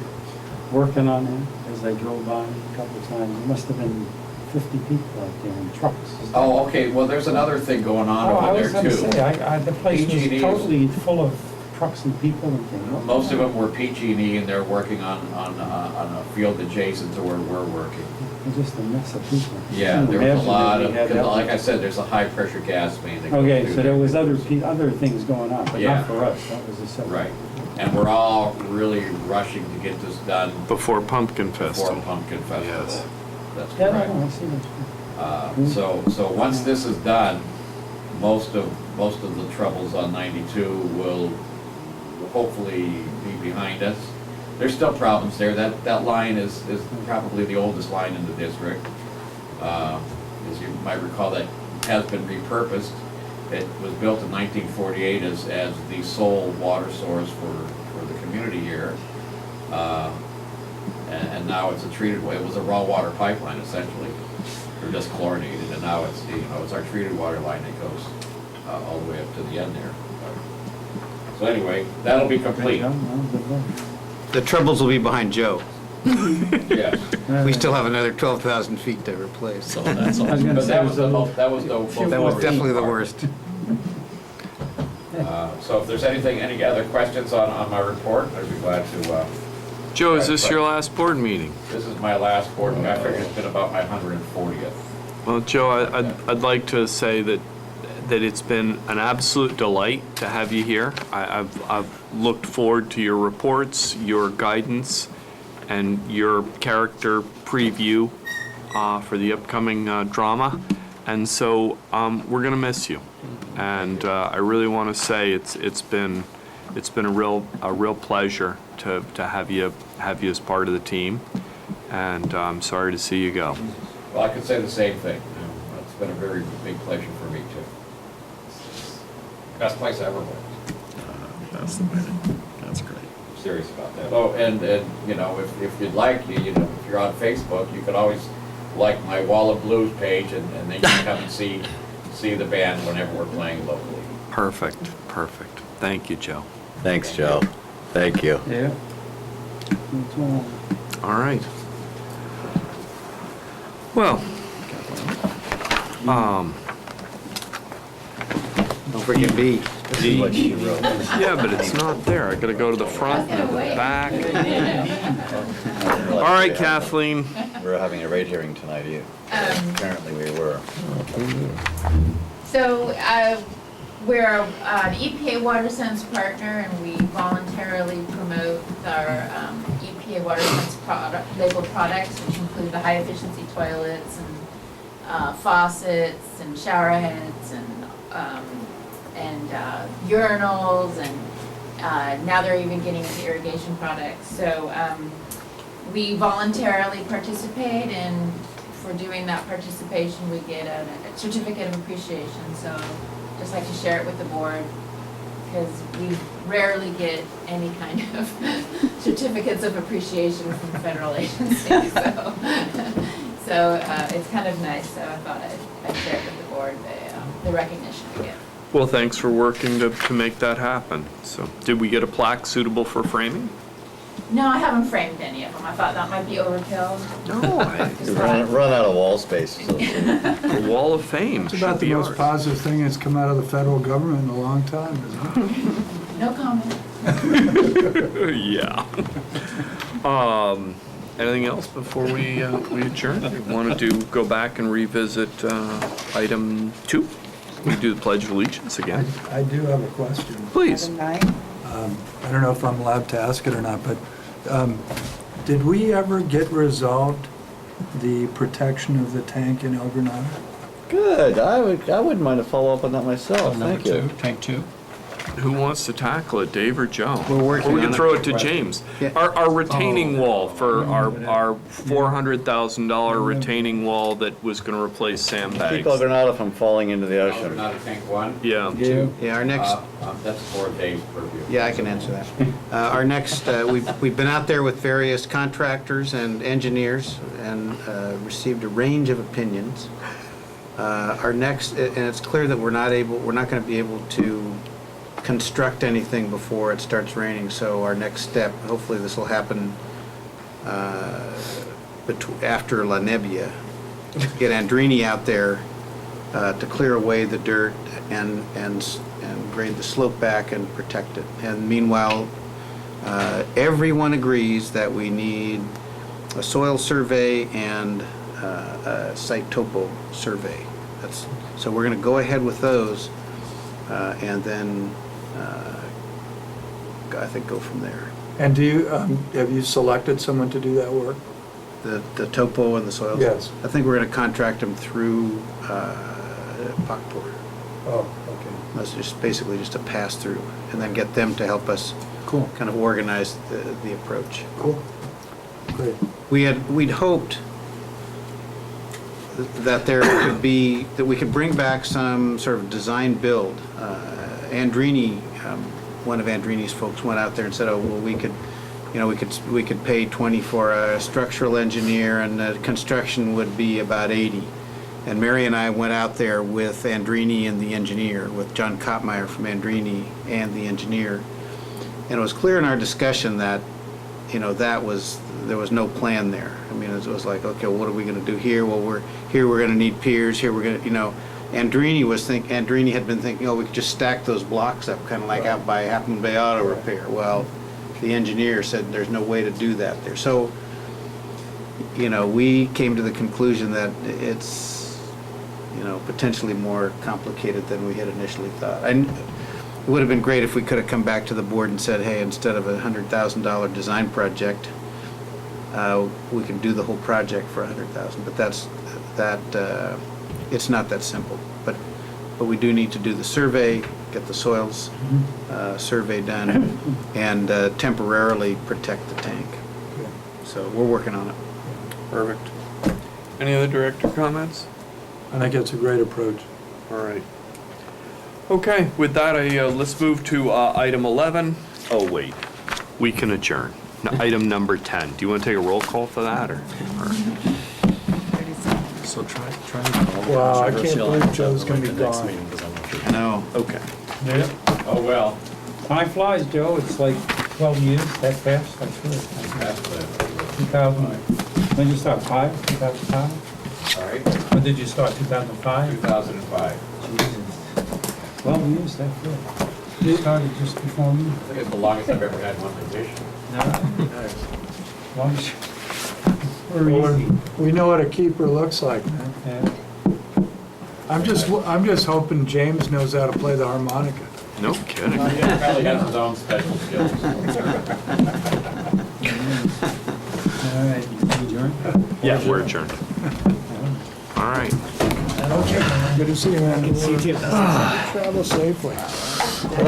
working on it as I drove by a couple of times? There must have been 50 people out there in trucks. Oh, okay, well, there's another thing going on over there too. I was going to say, the place PG&E was totally full of trucks and people and things. Most of them were PG&E, and they're working on a field adjacent to where we're working. It's just a mess of people. Yeah, there was a lot of, Imagine that we had like I said, there's a high-pressure gas main that goes Okay, through so there was there. other things going on, but Yeah. not for us. That was a separate. Right, and we're all really rushing to get this done Before Pumpkin before Festival. Pumpkin Festival. Yes. That's Yeah, correct. no, I see that. So once this is done, most of the troubles on 92 will hopefully be behind us. There's still problems there. That line is probably the oldest line in the district. As you might recall, that has been repurposed. It was built in 1948 as the sole water source for the community here. And now it's a treated way. It was a raw water pipeline essentially. They're just chlorinated, and now it's our treated water line that goes all the way up to the end there. So anyway, that'll be complete. The troubles will be behind Joe. Yes. We still have another 12,000 feet to replace. So that's all. I was going to But say, that was the most That was definitely the worst. worst. So if there's any other questions on my report, I'd be glad to. Joe, is this your last board meeting? This is my last board meeting. I figure it's been about my 140th. Well, Joe, I'd like to say that it's been an absolute delight to have you here. I've looked forward to your reports, your guidance, and your character preview for the upcoming drama. And so we're going to miss you. And I really want to say it's been a real pleasure to have you as part of the team. And I'm sorry to see you go. Well, I could say the same thing. It's been a very big pleasure for me too. Best place I ever worked. That's the way. That's great. I'm serious about that. Oh, and you know, if you'd like, you know, if you're on Facebook, you could always like my Wall of Blues page, and then you can come and see the band whenever we're playing locally. Perfect. Thank you, Joe. Thanks, Joe. Thank you. yeah. All right. Well, Don't forget B. This is what she wrote. yeah, but it's not there. I gotta go to the front and the back. All right, Kathleen. We're having a rate hearing tonight. Apparently we were. So, we're an EPA WaterSense partner, and we voluntarily promote our EPA WaterSense labeled products, which include the high-efficiency toilets and faucets and shower heads and urinals, and now they're even getting into irrigation products. So we voluntarily participate, and for doing that participation, we get a certificate of appreciation. So just like to share it with the board, because we rarely get any kind of certificates of appreciation from federal agencies. So it's kind of nice. So I thought I'd share it with the board, the recognition we get. Well, thanks for working to make that happen. So, did we get a plaque suitable for framing? No, I haven't framed any of them. I thought that might be overkill. No, Run out of wall space. So. the Wall of Fame It's should about the be most ours. positive thing that's come out of the federal government in a long time, isn't it? No comment. Yeah. Anything else before we adjourn? Want to go back and revisit item 2? We do the Pledge of Allegiance again. I do have a question. Please. Item 9. I don't know if I'm allowed to ask it or not, but did we ever get resolved the protection of the tank in El Granada? Good. I wouldn't mind to follow up on that myself. Number Thank you. 2, tank 2. Who wants to tackle it, Dave or Joe? We're working Or we on can it. throw it to James. Yeah. Our retaining wall for our $400,000 retaining wall that was going to replace sandbags. Keep El Granada from falling into the Also, ocean. not a tank one. Yeah. Yeah, our next, That's for Dave's purview. yeah, I can answer that. Our next, we've been out there with various contractors and engineers and received a range of opinions. Our next, and it's clear that we're not going to be able to construct anything before it starts raining, so our next step, hopefully this will happen after La Nebbia, get Andrini out there to clear away the dirt and grade the slope back and protect it. And meanwhile, everyone agrees that we need a soil survey and a site topo survey. So we're going to go ahead with those and then I think go from there. And do you, have you selected someone to do that work? The topo and the soils? Yes. I think we're going to contract them through Pakpor. Oh, okay. That's just basically just a pass-through, and then get them to help us Cool. kind of organize the approach. Cool. Great. We'd hoped that there could be, that we could bring back some sort of design build. Andrini, one of Andrini's folks went out there and said, oh, well, we could pay 20 for a structural engineer and the construction would be about 80. And Mary and I went out there with Andrini and the engineer, with John Kottmeyer from Andrini and the engineer. And it was clear in our discussion that, there was no plan there. I mean, it was like, okay, well, what are we going to do here? Well, we're going to need piers. Here we're going to, Andrini had been thinking, oh, we could just stack those blocks up, kind of like out by Half Moon Bay Auto Repair. Well, the engineer said there's no way to do that there. So, we came to the conclusion that it's, potentially more complicated than we had initially thought. It would have been great if we could have come back to the board and said, hey, instead of a $100,000 design project, we can do the whole project for $100,000. But it's not that simple. But we do need to do the survey, get the soils survey done, and temporarily protect the tank. So we're working on it. Perfect. Any other director comments? I think it's a great approach. All right. Okay, with that, let's move to item 11. Oh, wait, we can adjourn. Item number 10. Do you want to take a roll call for that, or? So try to. Wow, I can't believe Joe's gonna be gone. I know. Okay. Yeah. Oh, well. Time flies, Joe. It's like 12 years, that fast, I swear. That's the, 2000, when did you start, 2005? all right, When did you start, 2005? 2005. Jesus. 12 years, that's good. You started just before me. I think it's the longest I've ever had one position. Long as Well, we're easy. we know what a keeper looks like, man. Yeah. I'm just hoping James knows how to play the harmonica. No kidding. He probably has his own special skills. All right, you adjourned? Yeah, we're adjourned. All right. Okay, good to see you, man. See you too. Travel safely.